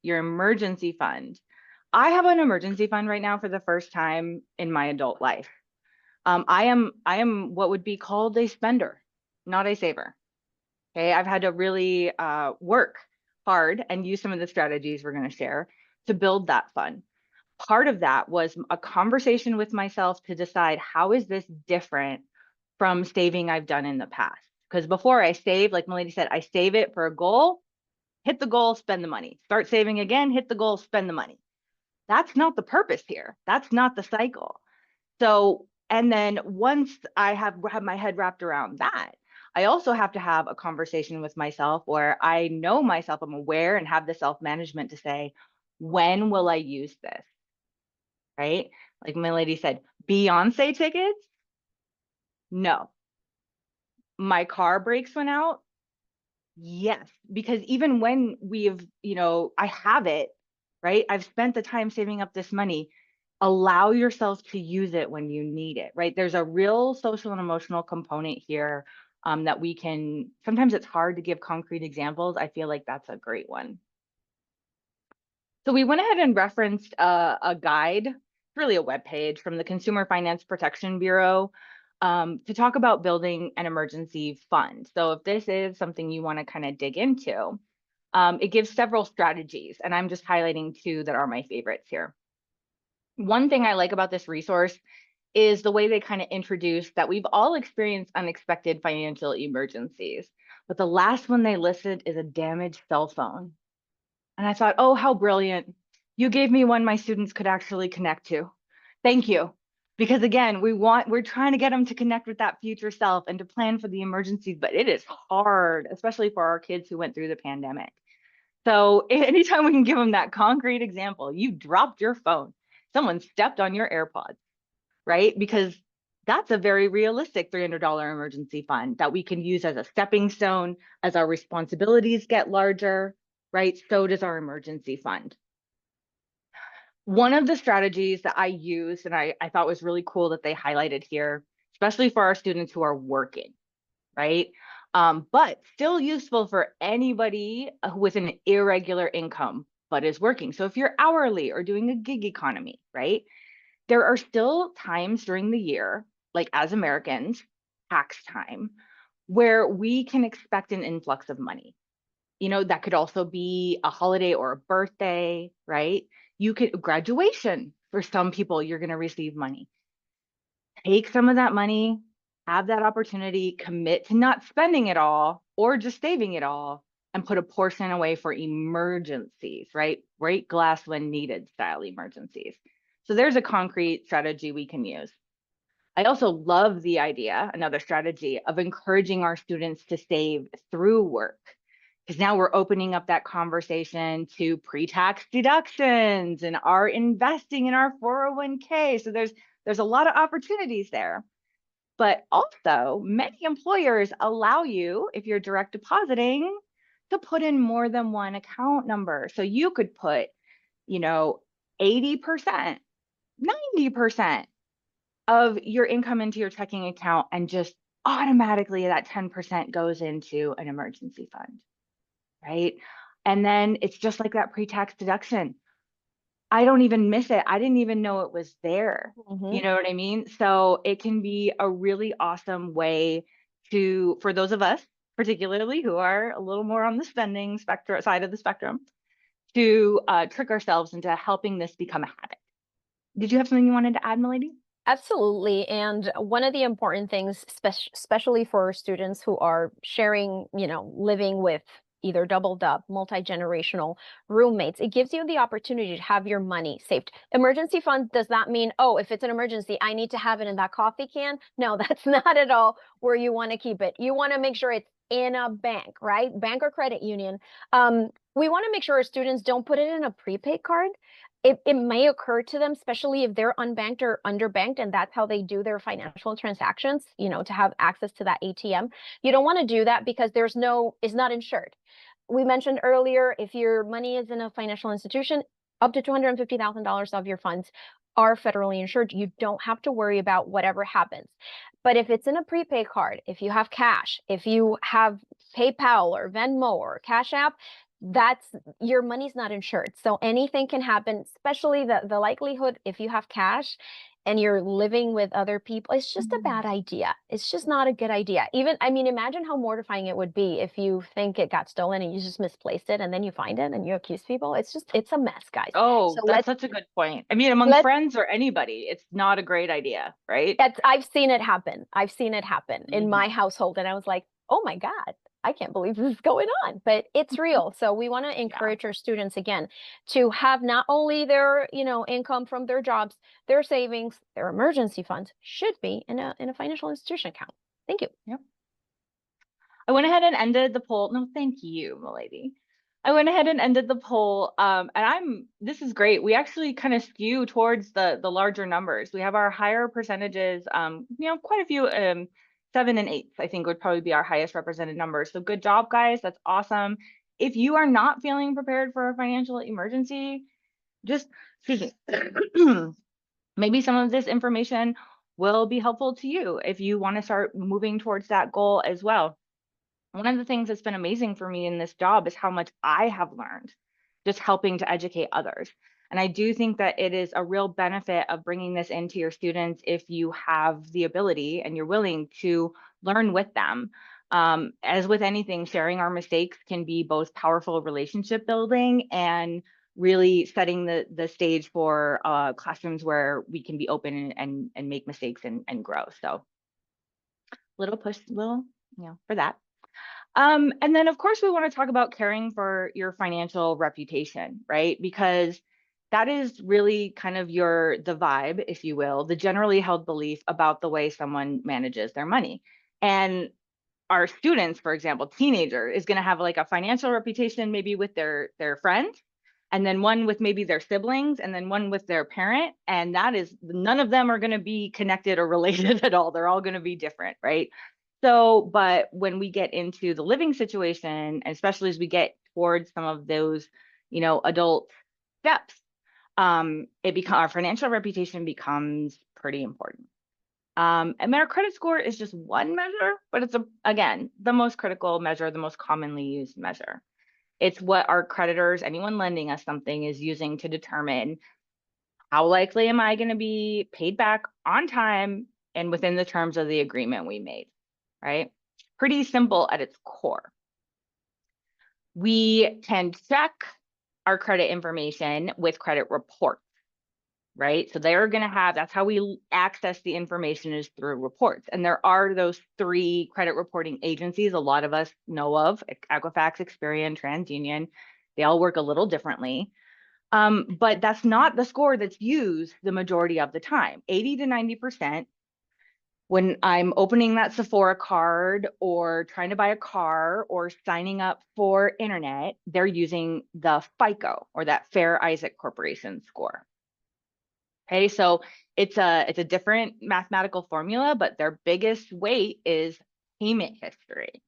your emergency fund, I have an emergency fund right now for the first time in my adult life. I am what would be called a spender, not a saver. Okay, I've had to really work hard and use some of the strategies we're going to share to build that fund. Part of that was a conversation with myself to decide, how is this different from saving I've done in the past? Because before I save, like Milady said, I save it for a goal, hit the goal, spend the money, start saving again, hit the goal, spend the money. That's not the purpose here. That's not the cycle. So, and then once I have my head wrapped around that, I also have to have a conversation with myself where I know myself, I'm aware, and have the self-management to say, when will I use this? Right? Like my lady said, Beyonce tickets? No. my car brakes went out? Yes, because even when we've, I have it, right? I've spent the time saving up this money. Allow yourself to use it when you need it, right? There's a real social and emotional component here that we can, sometimes it's hard to give concrete examples. I feel like that's a great one. So we went ahead and referenced a guide, really a web page from the Consumer Finance Protection Bureau to talk about building an emergency fund. So if this is something you want to kind of dig into, it gives several strategies, and I'm just highlighting two that are my favorites here. One thing I like about this resource is the way they kind of introduce that we've all experienced unexpected financial emergencies, but the last one they listed is a damaged cell phone. And I thought, oh, how brilliant. You gave me one my students could actually connect to. Thank you. Because again, we're trying to get them to connect with that future self and to plan for the emergencies, but it is hard, especially for our kids who went through the pandemic. So anytime we can give them that concrete example, you dropped your phone, someone stepped on your AirPods, right? Because that's a very realistic $300 emergency fund that we can use as a stepping stone as our responsibilities get larger, right? So does our emergency fund. One of the strategies that I used and I thought was really cool that they highlighted here, especially for our students who are working, right? But still useful for anybody with an irregular income but is working. So if you're hourly or doing a gig economy, right? There are still times during the year, like as Americans, tax time, where we can expect an influx of money. That could also be a holiday or a birthday, right? You could graduation. For some people, you're going to receive money. Take some of that money, have that opportunity, commit to not spending it all or just saving it all, and put a portion away for emergencies, right? Break glass when needed style emergencies. So there's a concrete strategy we can use. I also love the idea, another strategy of encouraging our students to save through work. Because now we're opening up that conversation to pre-tax deductions and our investing in our 401k. So there's a lot of opportunities there. But also, many employers allow you, if you're direct depositing, to put in more than one account number. So you could put, 80%, 90% of your income into your checking account and just automatically that 10% goes into an emergency fund, right? And then it's just like that pre-tax deduction. I don't even miss it. I didn't even know it was there. You know what I mean? So it can be a really awesome way for those of us, particularly who are a little more on the spending spectrum side of the spectrum, to trick ourselves into helping this become a habit. Did you have something you wanted to add, Milady? Absolutely. And one of the important things, especially for students who are sharing, living with either doubled up, multi-generational roommates, it gives you the opportunity to have your money saved. Emergency fund does not mean, oh, if it's an emergency, I need to have it in that coffee can. No, that's not at all where you want to keep it. You want to make sure it's in a bank, right? Bank or credit union. We want to make sure our students don't put it in a prepaid card. It may occur to them, especially if they're unbanked or underbanked, and that's how they do their financial transactions, to have access to that ATM. You don't want to do that because it's not insured. We mentioned earlier, if your money is in a financial institution, up to $250,000 of your funds are federally insured. You don't have to worry about whatever happens. But if it's in a prepaid card, if you have cash, if you have PayPal or Venmo or Cash App, that's your money's not insured. So anything can happen, especially the likelihood if you have cash and you're living with other people, it's just a bad idea. It's just not a good idea. Imagine how mortifying it would be if you think it got stolen and you just misplaced it and then you find it and you accuse people. It's a mess, guys. Oh, So that's such a good point. I mean, among let friends or anybody, it's not a great idea, right? I've seen it happen. I've seen it happen in my Mhm. household. And I was like, oh my God, I can't believe this is going on, but it's real. So we want to Yeah. encourage our students again to have not only their, income from their jobs, their savings, their emergency funds should be in a financial institution account. Thank you. Yep. I went ahead and ended the poll. No, thank you, milady. I went ahead and ended the poll. And this is great. We actually kind of skew towards the larger numbers. We have our higher percentages, quite a few 7 and 8, I think would probably be our highest represented numbers. So good job, guys. That's awesome. If you are not feeling prepared for a financial emergency, just, excuse me, maybe some of this information will be helpful to you if you want to start moving towards that goal as well. One of the things that's been amazing for me in this job is how much I have learned just helping to educate others. And I do think that it is a real benefit of bringing this into your students if you have the ability and you're willing to learn with them. As with anything, sharing our mistakes can be both powerful relationship building and really setting the stage for classrooms where we can be open and make mistakes and grow. So little push, little, for that. And then of course we want to talk about caring for your financial reputation, right? Because that is really kind of the vibe, if you will, the generally held belief about the way someone manages their money. And our students, for example, teenager is going to have like a financial reputation maybe with their friends, and then one with maybe their siblings, and then one with their parent. And that is, none of them are going to be connected or related at all. They're all going to be different, right? So, but when we get into the living situation, especially as we get towards some of those, adult steps, our financial reputation becomes pretty important. And our credit score is just one measure, but it's again, the most critical measure, the most commonly used measure. It's what our creditors, anyone lending us something, is using to determine how likely am I going to be paid back on time and within the terms of the agreement we made, right? Pretty simple at its core. We can check our credit information with credit reports, right? So they're going to that's how we access the information, is through reports. And there are those 3 credit reporting agencies a lot of us know of: Equifax, Experian, TransUnion. They all work a little differently. But that's not the score that's used the majority of the time. 80 to 90%, when I'm opening that Sephora card or trying to buy a car or signing up for internet, they're using the FICO, or that Fair Isaac Corporation score. Okay, so it's a different mathematical formula, but their biggest weight is payment history.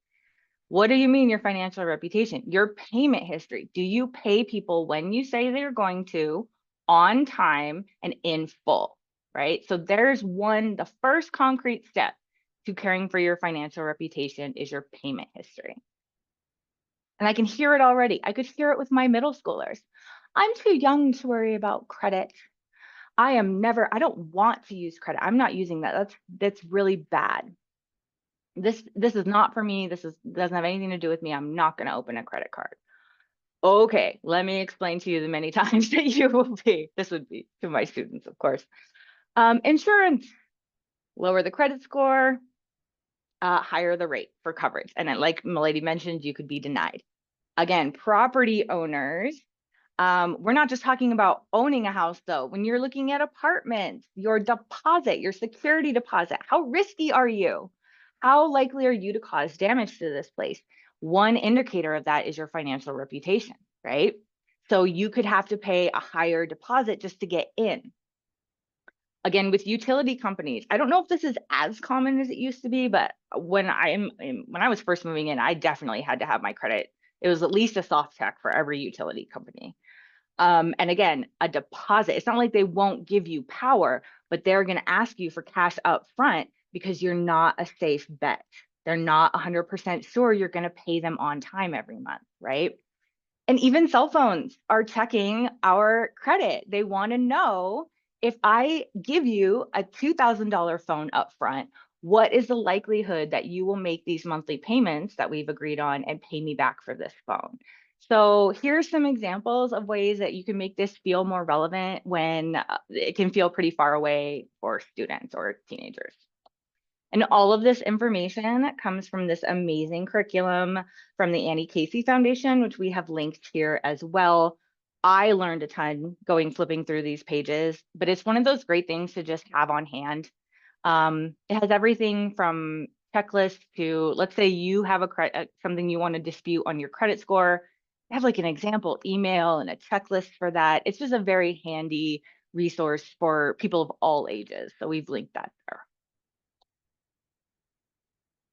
What do you mean your financial reputation? Your payment history. Do you pay people when you say they're going to, on time and in full, right? So there's the first concrete step to caring for your financial reputation is your payment history. And I can hear it already. I could hear it with my middle schoolers. I'm too young to worry about credit. I don't want to use credit. I'm not using that. That's really bad. This is not for me. Doesn't have anything to do with me. I'm not going to open a credit card. Okay, let me explain to you the many times that this would be to my students, of course. Insurance, lower the credit score, higher the rate for coverage. And then, like Milady mentioned, you could be denied. Again, property owners, we're not just talking about owning a house though. When you're looking at apartments, your deposit, your security deposit, how risky are you? How likely are you to cause damage to this place? One indicator of that is your financial reputation, right? So you could have to pay a higher deposit just to get in. Again, with utility companies, I don't know if this is as common as it used to be, but when I was first moving in, I definitely had to have my credit. It was at least a soft check for every utility company. And again, a deposit, it's not like they won't give you power, but they're going to ask you for cash up front because you're not a safe bet. They're not 100% sure you're going to pay them on time every month, right? And even cell phones are checking our credit. They want to know, if I give you a $2,000 phone up front, what is the likelihood that you will make these monthly payments that we've agreed on and pay me back for this phone? So here's some examples of ways that you can make this feel more relevant when it can feel pretty far away for students or teenagers. And all of this information comes from this amazing curriculum from the Annie Casey Foundation, which we have linked here as well. I learned a ton flipping through these pages, but it's one of those great things to just have on hand. It has everything from checklists to, let's say you have something you want to dispute on your credit score. I have like an example email and a checklist for that. It's just a very handy resource for people of all ages. So we've linked that there.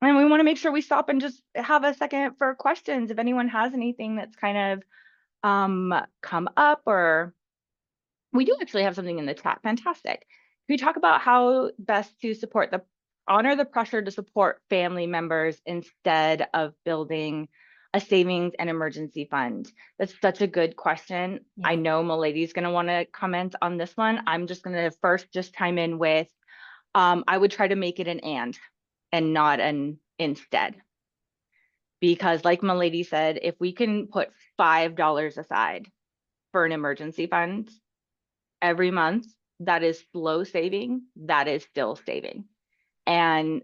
And we want to make sure we stop and just have a second for questions. If anyone has anything that's kind of come up, or we do actually have something in the chat. Fantastic. Can we talk about how best to honor the pressure to support family members instead of building a savings and emergency fund? That's such a good question. Yeah. I know Milady's going to want to comment on this one. I'm just going to first just chime in with, I would try to make it an and not an instead. Because like Milady said, if we can put $5 aside for an emergency fund every month, that is slow saving, that is still saving. And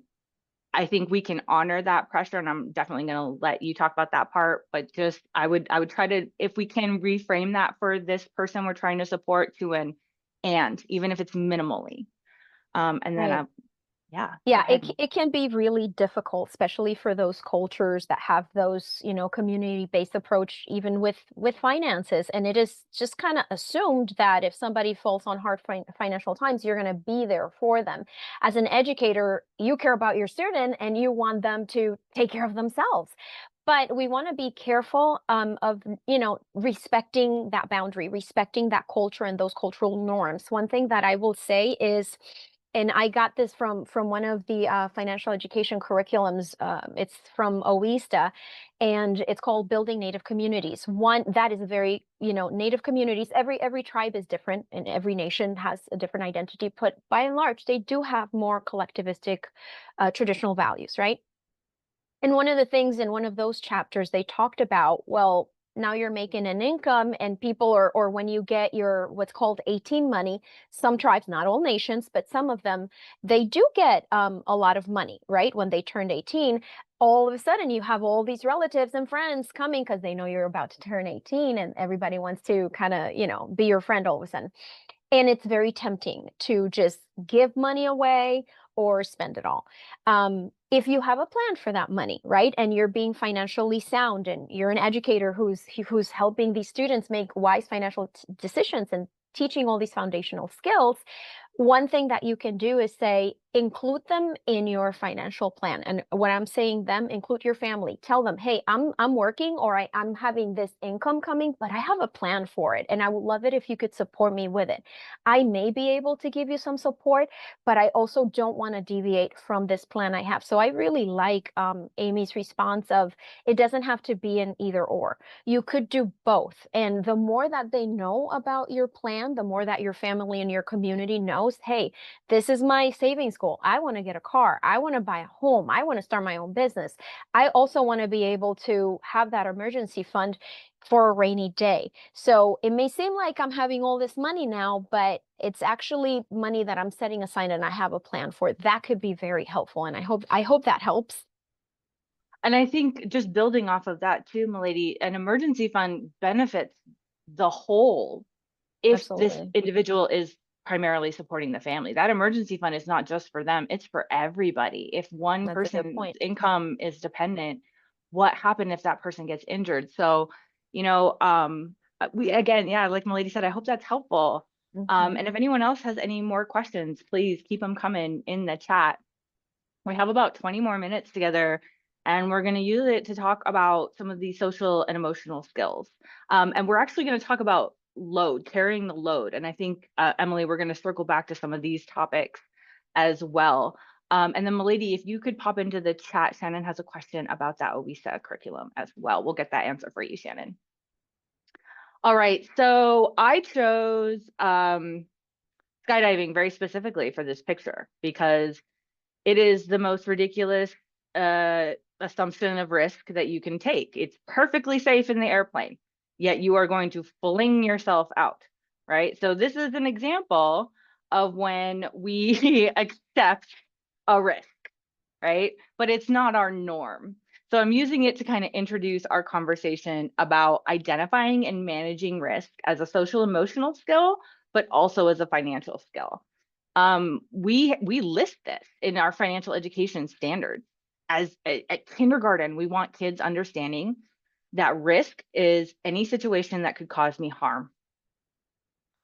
I think we can honor that pressure, and I'm definitely going to let you talk about that part, but just I would try to, if we can reframe that for this person we're trying to support, to an and, even if it's minimally. And then Right. yeah, go Yeah, ahead. it can be really difficult, especially for those cultures that have those, community-based approach, even with finances. And it is just kind of assumed that if somebody falls on hard financial times, you're going to be there for them. As an educator, you care about your student and you want them to take care of themselves. But we want to be careful of, respecting that boundary, respecting that culture and those cultural norms. One thing that I will say is, and I got this from one of the financial education curriculums. It's from OISTA, and it's called Building Native Communities. One that is a very, Native communities. Every tribe is different, and every nation has a different identity. But by and large, they do have more collectivistic, traditional values, right? And one of the things in one of those chapters, they talked about, well, now you're making an income, and people or when you get your what's called 18 money, some tribes, not all nations, but some of them, they do get a lot of money, right? When they turned 18, all of a sudden you have all these relatives and friends coming because they know you're about to turn 18, and everybody wants to kind of, be your friend all of a sudden. And it's very tempting to just give money away or spend it all. If you have a plan for that money, right, and you're being financially sound, and you're an educator who's helping these students make wise financial decisions and teaching all these foundational skills, one thing that you can do is say, include them in your financial plan. And when I'm saying them, include your family. Tell them, hey, I'm working, or I'm having this income coming, but I have a plan for it. And I would love it if you could support me with it. I may be able to give you some support, but I also don't want to deviate from this plan I have. So I really like Amy's response of, it doesn't have to be an either or. You could do both. And the more that they know about your plan, the more that your family and your community knows, hey, this is my savings goal. I want to get a car. I want to buy a home. I want to start my own business. I also want to be able to have that emergency fund for a rainy day. So it may seem like I'm having all this money now, but it's actually money that I'm setting aside, and I have a plan for it. That could be very helpful. And I hope that helps. And I think just building off of that too, Milady, an emergency fund benefits the whole if this Absolutely. individual is primarily supporting the family. That emergency fund is not just for them, it's for everybody. If one That's a good person's point. income is dependent, what happened if that person gets injured? So, we again, yeah, like Milady said, I hope that's helpful. Mhm. And if anyone else has any more questions, please keep them coming in the chat. We have about 20 more minutes together, and we're going to use it to talk about some of these social and emotional skills. And we're actually going to talk about carrying the load. And I think, Emily, we're going to circle back to some of these topics as well. And then, Milady, if you could pop into the chat, Shannon has a question about that OWISA curriculum as well. We'll get that answer for you, Shannon. All right, so I chose skydiving very specifically for this picture because it is the most ridiculous assumption of risk that you can take. It's perfectly safe in the airplane, yet you are going to fling yourself out, right? So this is an example of when we accept a risk, right? But it's not our norm. So I'm using it to kind of introduce our conversation about identifying and managing risk as a social emotional skill, but also as a financial skill. We list this in our financial education standards. As at kindergarten, we want kids understanding that risk is any situation that could cause me harm.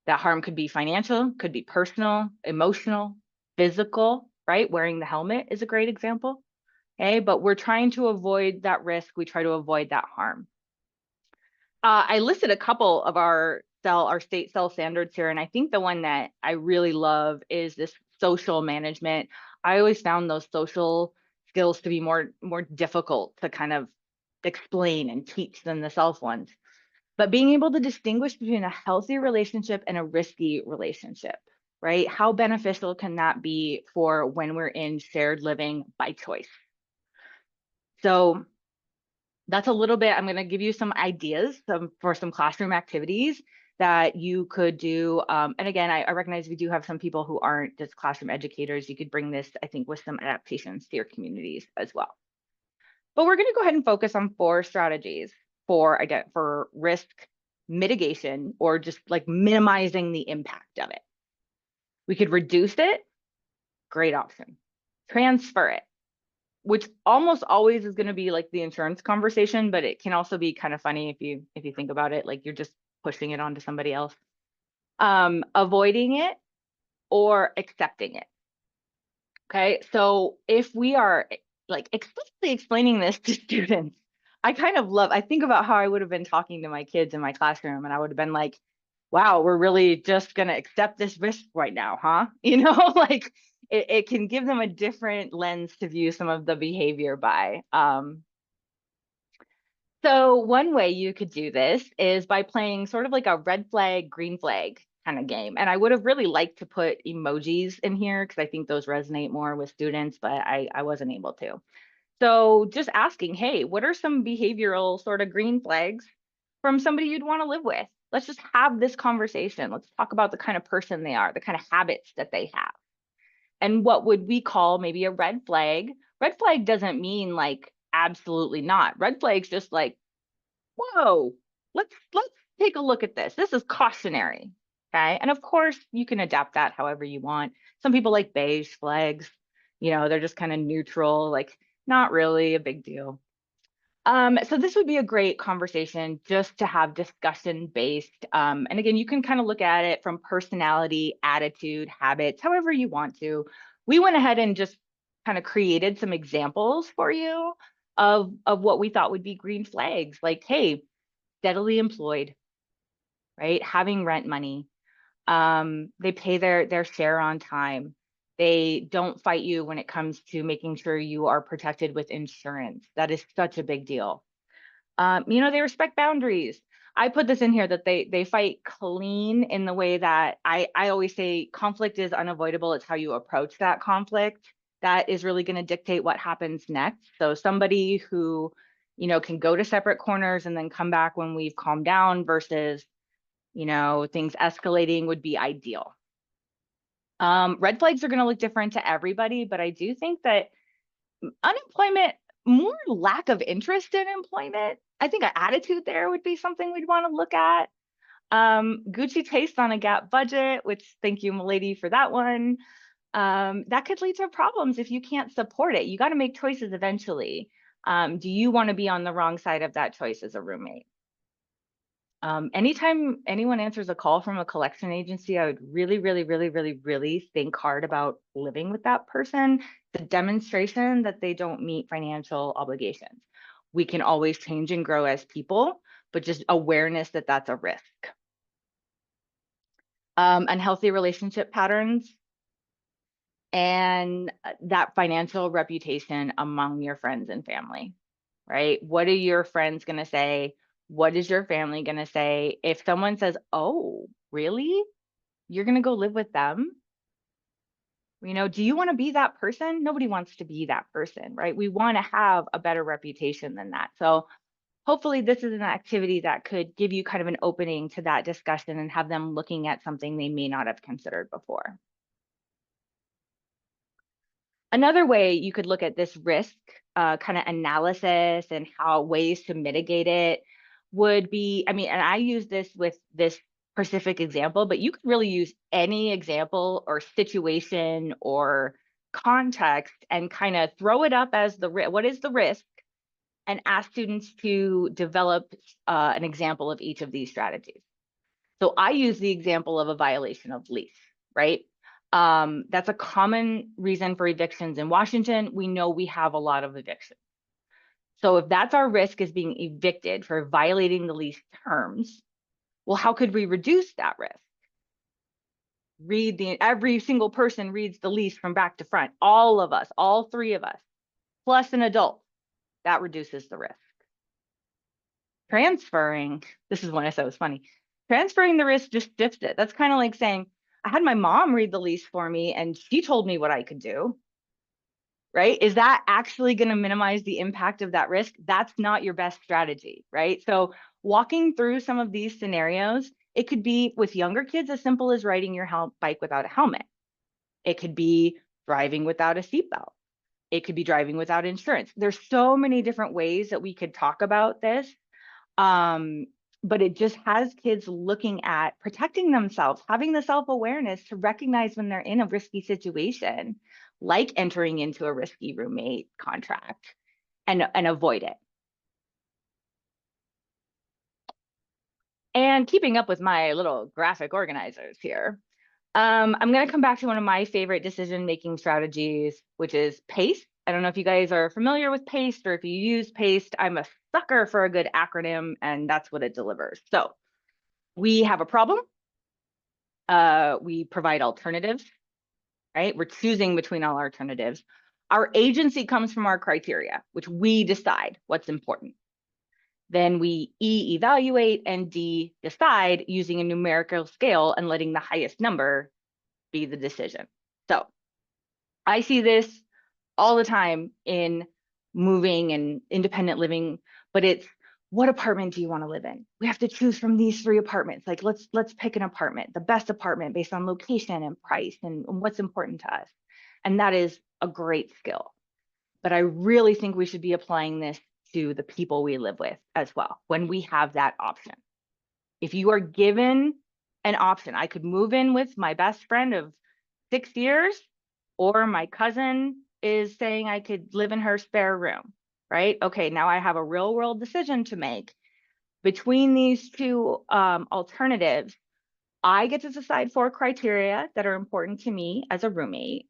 That harm could be financial, could be personal, emotional, physical, right? Wearing the helmet is a great example. Okay, but we're trying to avoid that risk. We try to avoid that harm. I listed a couple of our state cell standards here, and I think the one that I really love is this social management. I always found those social skills to be more difficult to kind of explain and teach than the self ones. But being able to distinguish between a healthy relationship and a risky relationship, right? How beneficial can that be for when we're in shared living by choice? So that's a little bit, I'm going to give you some ideas for some classroom activities that you could do. And again, I recognize we do have some people who aren't just classroom educators. You could bring this, I think, with some adaptations to your communities as well. But we're going to go ahead and focus on 4 strategies for risk mitigation, or just like minimizing the impact of it. We could reduce it, great option. Transfer it, which almost always is going to be like the insurance conversation, but it can also be kind of funny if you think about it, like you're just pushing it onto somebody else. Avoiding it or accepting it. Okay, so if we are like explicitly explaining this to students, I think about how I would have been talking to my kids in my classroom, and I would have been like, wow, we're really just going to accept this risk right now, huh? You know, like it can give them a different lens to view some of the behavior by. So one way you could do this is by playing sort of like a red flag, green flag kind of game. And I would have really liked to put emojis in here because I think those resonate more with students, but I wasn't able to. So just asking, hey, what are some behavioral sort of green flags from somebody you'd want to live with? Let's just have this conversation. Let's talk about the kind of person they are, the kind of habits that they have. And what would we call maybe a red flag? Red flag doesn't mean like absolutely not. Red flag's just like, whoa, let's take a look at this. This is cautionary. Okay. And of course, you can adapt that however you want. Some people like beige flags, they're just kind of neutral, like not really a big deal. So this would be a great conversation just to have discussion based. And again, you can kind of look at it from personality, attitude, habits, however you want to. We went ahead and just kind of created some examples for you of what we thought would be green flags, like, hey, steadily employed, right? Having rent money. They pay their share on time. They don't fight you when it comes to making sure you are protected with insurance. That is such a big deal. They respect boundaries. I put this in here that they fight clean in the way that I always say conflict is unavoidable. It's how you approach that conflict that is really going to dictate what happens next. So somebody who, can go to separate corners and then come back when we've calmed down versus, things escalating would be ideal. Red flags are going to look different to everybody, but I do think that unemployment, more lack of interest in employment. I think an attitude there would be something we'd want to look at. Gucci taste on a Gap budget, which thank you, milady, for that one. That could lead to problems if you can't support it. You got to make choices eventually. Do you want to be on the wrong side of that choice as a roommate? Anytime anyone answers a call from a collection agency, I would really, really, really, really, really think hard about living with that person. The demonstration that they don't meet financial obligations. We can always change and grow as people, but just awareness that that's a risk. Unhealthy relationship patterns and that financial reputation among your friends and family, right? What are your friends going to say? What is your family going to say? If someone says, oh, really? You're going to go live with them? Do you want to be that person? Nobody wants to be that person, right? We want to have a better reputation than that. So hopefully this is an activity that could give you kind of an opening to that discussion and have them looking at something they may not have considered before. Another way you could look at this risk kind of analysis and how ways to mitigate it would be, and I use this with this specific example, but you could really use any example or situation or context and kind of throw it up as what is the risk, and ask students to develop an example of each of these strategies. So I use the example of a violation of lease, right? That's a common reason for evictions in Washington. We know we have a lot of evictions. So if that's our risk, is being evicted for violating the lease terms, well, how could we reduce that risk? Every single person reads the lease from back to front. All of us, all three of us, plus an adult. That reduces the risk. Transferring, this is when I said it was funny. Transferring the risk just shifts it. That's kind of like saying, I had my mom read the lease for me and she told me what I could do. Right? Is that actually going to minimize the impact of that risk? That's not your best strategy, right? So walking through some of these scenarios, it could be with younger kids as simple as riding your bike without a helmet. It could be driving without a seatbelt. It could be driving without insurance. There's so many different ways that we could talk about this. But it just has kids looking at protecting themselves, having the self-awareness to recognize when they're in a risky situation, like entering into a risky roommate contract, and avoid it. And keeping up with my little graphic organizers here, I'm going to come back to one of my favorite decision-making strategies, which is PACE. I don't know if you guys are familiar with PACE or if you use PACE. I'm a sucker for a good acronym, and that's what it delivers. So we have a problem. We provide alternatives, right? We're choosing between all alternatives. Our agency comes from our criteria, which we decide what's important. Then we evaluate, and D, decide using a numerical scale and letting the highest number be the decision. So I see this all the time in moving and independent living, but it's, what apartment do you want to live in? We have to choose from these 3 apartments. Like, let's pick an apartment, the best apartment based on location and price and what's important to us. And that is a great skill. But I really think we should be applying this to the people we live with as well, when we have that option. If you are given an option, I could move in with my best friend of 6 years, or my cousin is saying I could live in her spare room, right? Okay, now I have a real world decision to make. Between these 2 alternatives, I get to decide 4 criteria that are important to me as a roommate.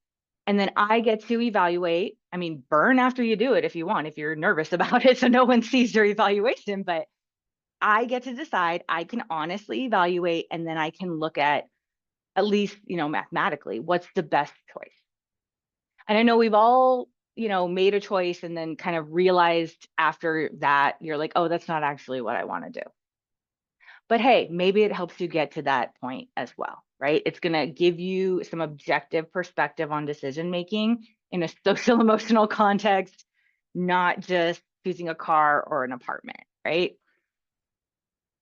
And then I get to evaluate. I mean, burn after you do it if you want, if you're nervous about it, so no one sees your evaluation, but I get to decide. I can honestly evaluate, and then I can look at least, mathematically, what's the best choice. And I know we've all, made a choice and then kind of realized after that, you're like, oh, that's not actually what I want to do. But hey, maybe it helps you get to that point as well, right? It's going to give you some objective perspective on decision making in a social emotional context, not just choosing a car or an apartment, right?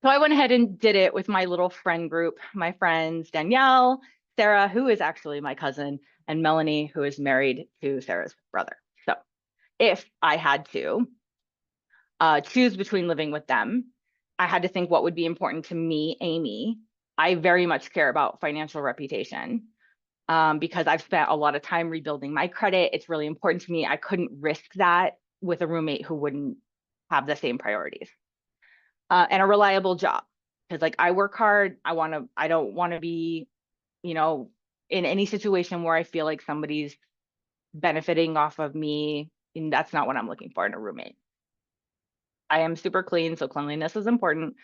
So I went ahead and did it with my little friend group, my friends, Danielle, Sarah, who is actually my cousin, and Melanie, who is married to Sarah's brother. So if I had to choose between living with them, I had to think what would be important to me, Amy. I very much care about financial reputation because I've spent a lot of time rebuilding my credit. It's really important to me. I couldn't risk that with a roommate who wouldn't have the same priorities. And a reliable job, because like I work hard. I don't want to be, in any situation where I feel like somebody's benefiting off of me. And that's not what I'm looking for in a roommate. I am super clean, so cleanliness is important,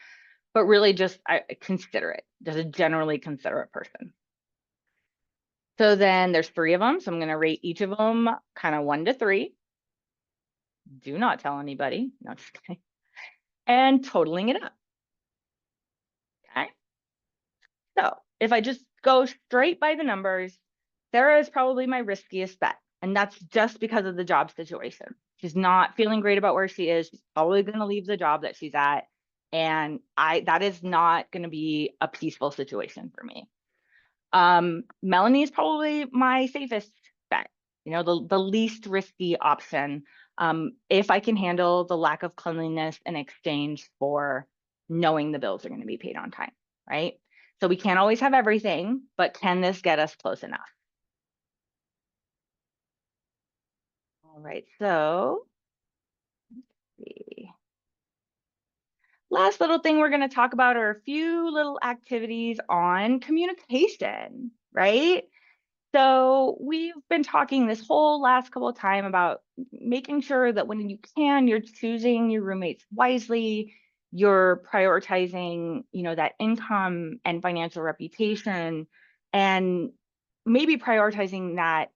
but really just considerate, just a generally considerate person. So then there's 3 of them. So I'm going to rate each of them kind of 1 to 3. Do not tell anybody. No, just kidding. And totaling it up. Okay. So if I just go straight by the numbers, Sarah is probably my riskiest bet. And that's just because of the job situation. She's not feeling great about where she is. She's probably going to leave the job that she's at. And that is not going to be a peaceful situation for me. Melanie is probably my safest bet, the least risky option. If I can handle the lack of cleanliness in exchange for knowing the bills are going to be paid on time, right? So we can't always have everything, but can this get us close enough? All right, so let's see. Last little thing we're going to talk about are a few little activities on communication, right? So we've been talking this whole last couple of time about making sure that when you can, you're choosing your roommates wisely, you're prioritizing, that income and financial reputation, and maybe prioritizing that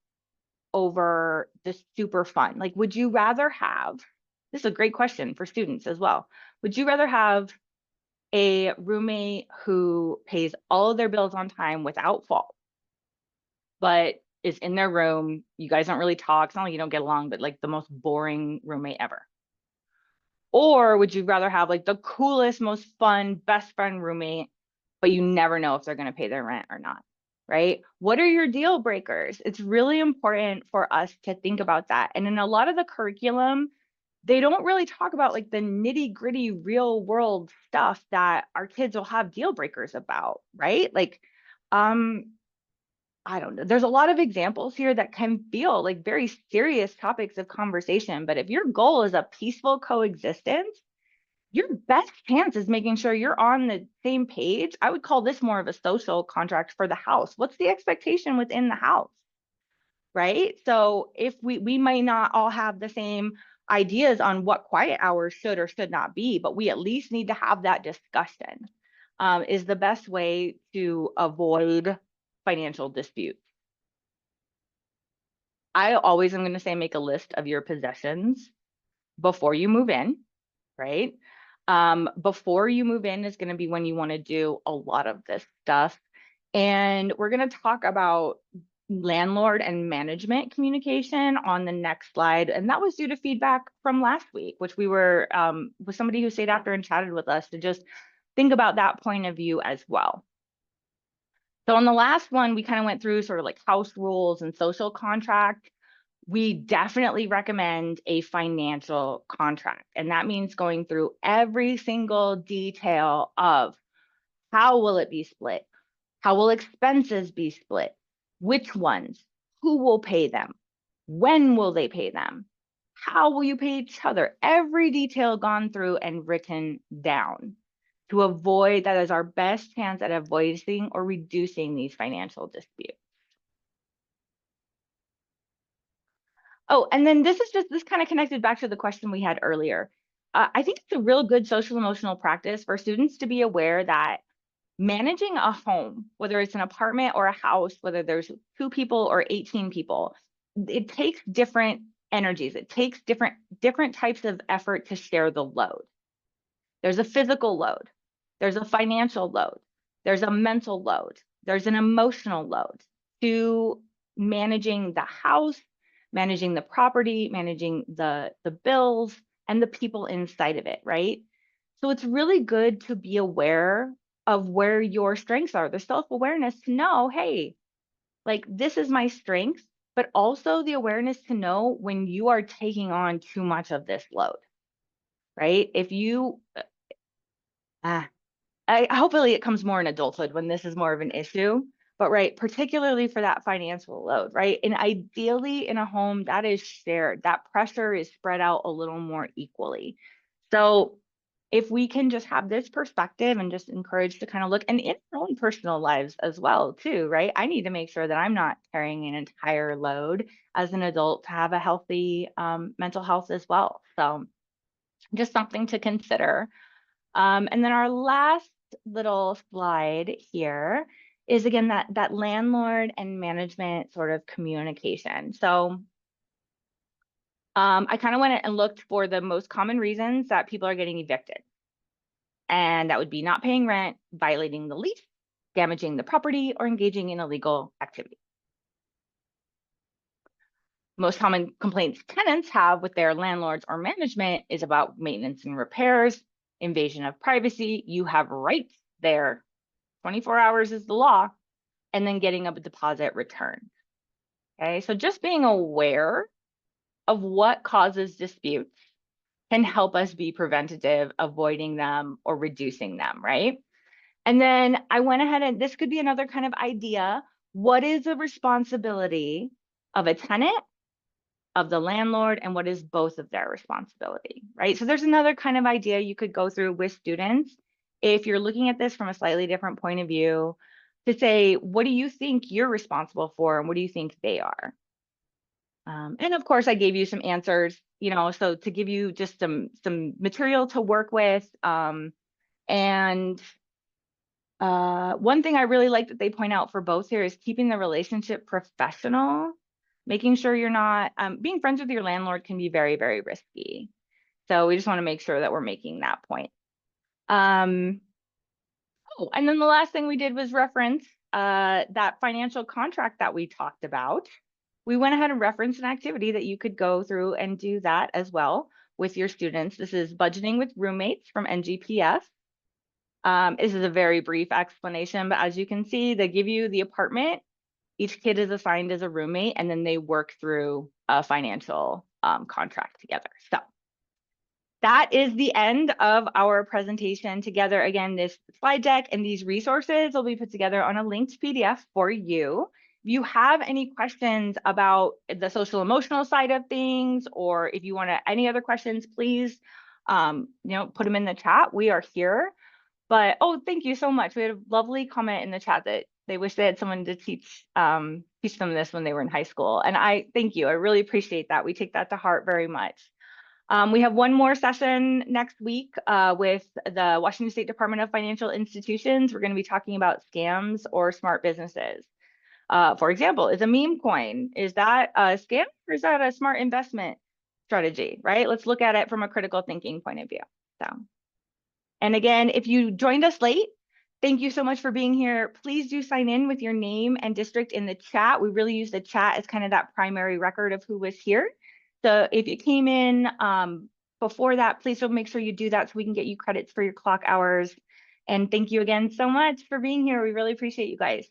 over the super fun. Like, would you rather have, this is a great question for students as well. Would you rather have a roommate who pays all of their bills on time without fault, but is in their room? You guys don't really talk. It's not like you don't get along, but like the most boring roommate ever. Or would you rather have like the coolest, most fun, best friend roommate, but you never know if they're going to pay their rent or not, right? What are your deal breakers? It's really important for us to think about that. And in a lot of the curriculum, they don't really talk about like the nitty gritty real world stuff that our kids will have deal breakers about, right? Like, um, I don't know. There's a lot of examples here that can feel like very serious topics of conversation. But if your goal is a peaceful coexistence, your best chance is making sure you're on the same page. I would call this more of a social contract for the house. What's the expectation within the house? Right? So if we might not all have the same ideas on what quiet hours should or should not be, but we at least need to have that discussion. Is the best way to avoid financial disputes. I always am going to say make a list of your possessions before you move in, right? Before you move in is going to be when you want to do a lot of this stuff. And we're going to talk about landlord and management communication on the next slide. And that was due to feedback from last week, which we were with somebody who stayed after and chatted with us to just think about that point of view as well. So on the last one, we kind of went through sort of like house rules and social contract. We definitely recommend a financial contract. And that means going through every single detail of how will it be split? How will expenses be split? Which ones? Who will pay them? When will they pay them? How will you pay each other? Every detail gone through and written down to avoid that is our best chance at avoiding or reducing these financial disputes. Oh, and then this kind of connected back to the question we had earlier. I think it's a real good social emotional practice for students to be aware that managing a home, whether it's an apartment or a house, whether there's 2 people or 18 people, it takes different energies. It takes different types of effort to share the load. There's a physical load, there's a financial load, there's a mental load, there's an emotional load to managing the house, managing the property, managing the bills and the people inside of it, right? So it's really good to be aware of where your strengths are, the self-awareness to know, hey, like this is my strength, but also the awareness to know when you are taking on too much of this load, right? If you ah, hopefully it comes more in adulthood when this is more of an issue, but right, particularly for that financial load, right? And ideally in a home that is shared, that pressure is spread out a little more equally. So if we can just have this perspective and just encourage to kind of look and in our own personal lives as well too, right? I need to make sure that I'm not carrying an entire load as an adult to have a healthy mental health as well. So just something to consider. And then our last little slide here is again that landlord and management sort of communication. So I kind of went and looked for the most common reasons that people are getting evicted. And that would be not paying rent, violating the lease, damaging the property, or engaging in illegal activity. Most common complaints tenants have with their landlords or management is about maintenance and repairs, invasion of privacy. You have rights there. 24 hours is the law, and then getting a deposit returned. Okay, so just being aware of what causes disputes can help us be preventative, avoiding them or reducing them, right? And then I went ahead and this could be another kind of idea. What is the responsibility of a tenant, of the landlord, and what is both of their responsibility, right? So there's another kind of idea you could go through with students if you're looking at this from a slightly different point of view to say, what do you think you're responsible for and what do you think they are? And of course, I gave you some answers, so to give you just some material to work with. And one thing I really like that they point out for both here is keeping the relationship professional, making sure you're not being friends with your landlord can be very, very risky. So we just want to make sure that we're making that point. Oh, and then the last thing we did was reference that financial contract that we talked about. We went ahead and referenced an activity that you could go through and do that as well with your students. This is budgeting with roommates from NGPS. This is a very brief explanation, but as you can see, they give you the apartment. Each kid is assigned as a roommate, and then they work through a financial contract together. So that is the end of our presentation together. Again, this slide deck and these resources will be put together on a linked PDF for you. If you have any questions about the social emotional side of things, or if you want any other questions, please, put them in the chat. We are here. But oh, thank you so much. We had a lovely comment in the chat that they wish they had someone to teach them this when they were in high school. And I thank you. I really appreciate that. We take that to heart very much. We have one more session next week with the Washington State Department of Financial Institutions. We're going to be talking about scams or smart businesses. For example, is a meme coin, is that a scam or is that a smart investment strategy, right? Let's look at it from a critical thinking point of view. So, and again, if you joined us late, thank you so much for being here. Please do sign in with your name and district in the chat. We really use the chat as kind of that primary record of who was here. So if you came in before that, please make sure you do that so we can get you credits for your clock hours. And thank you again so much for being here. We really appreciate you guys.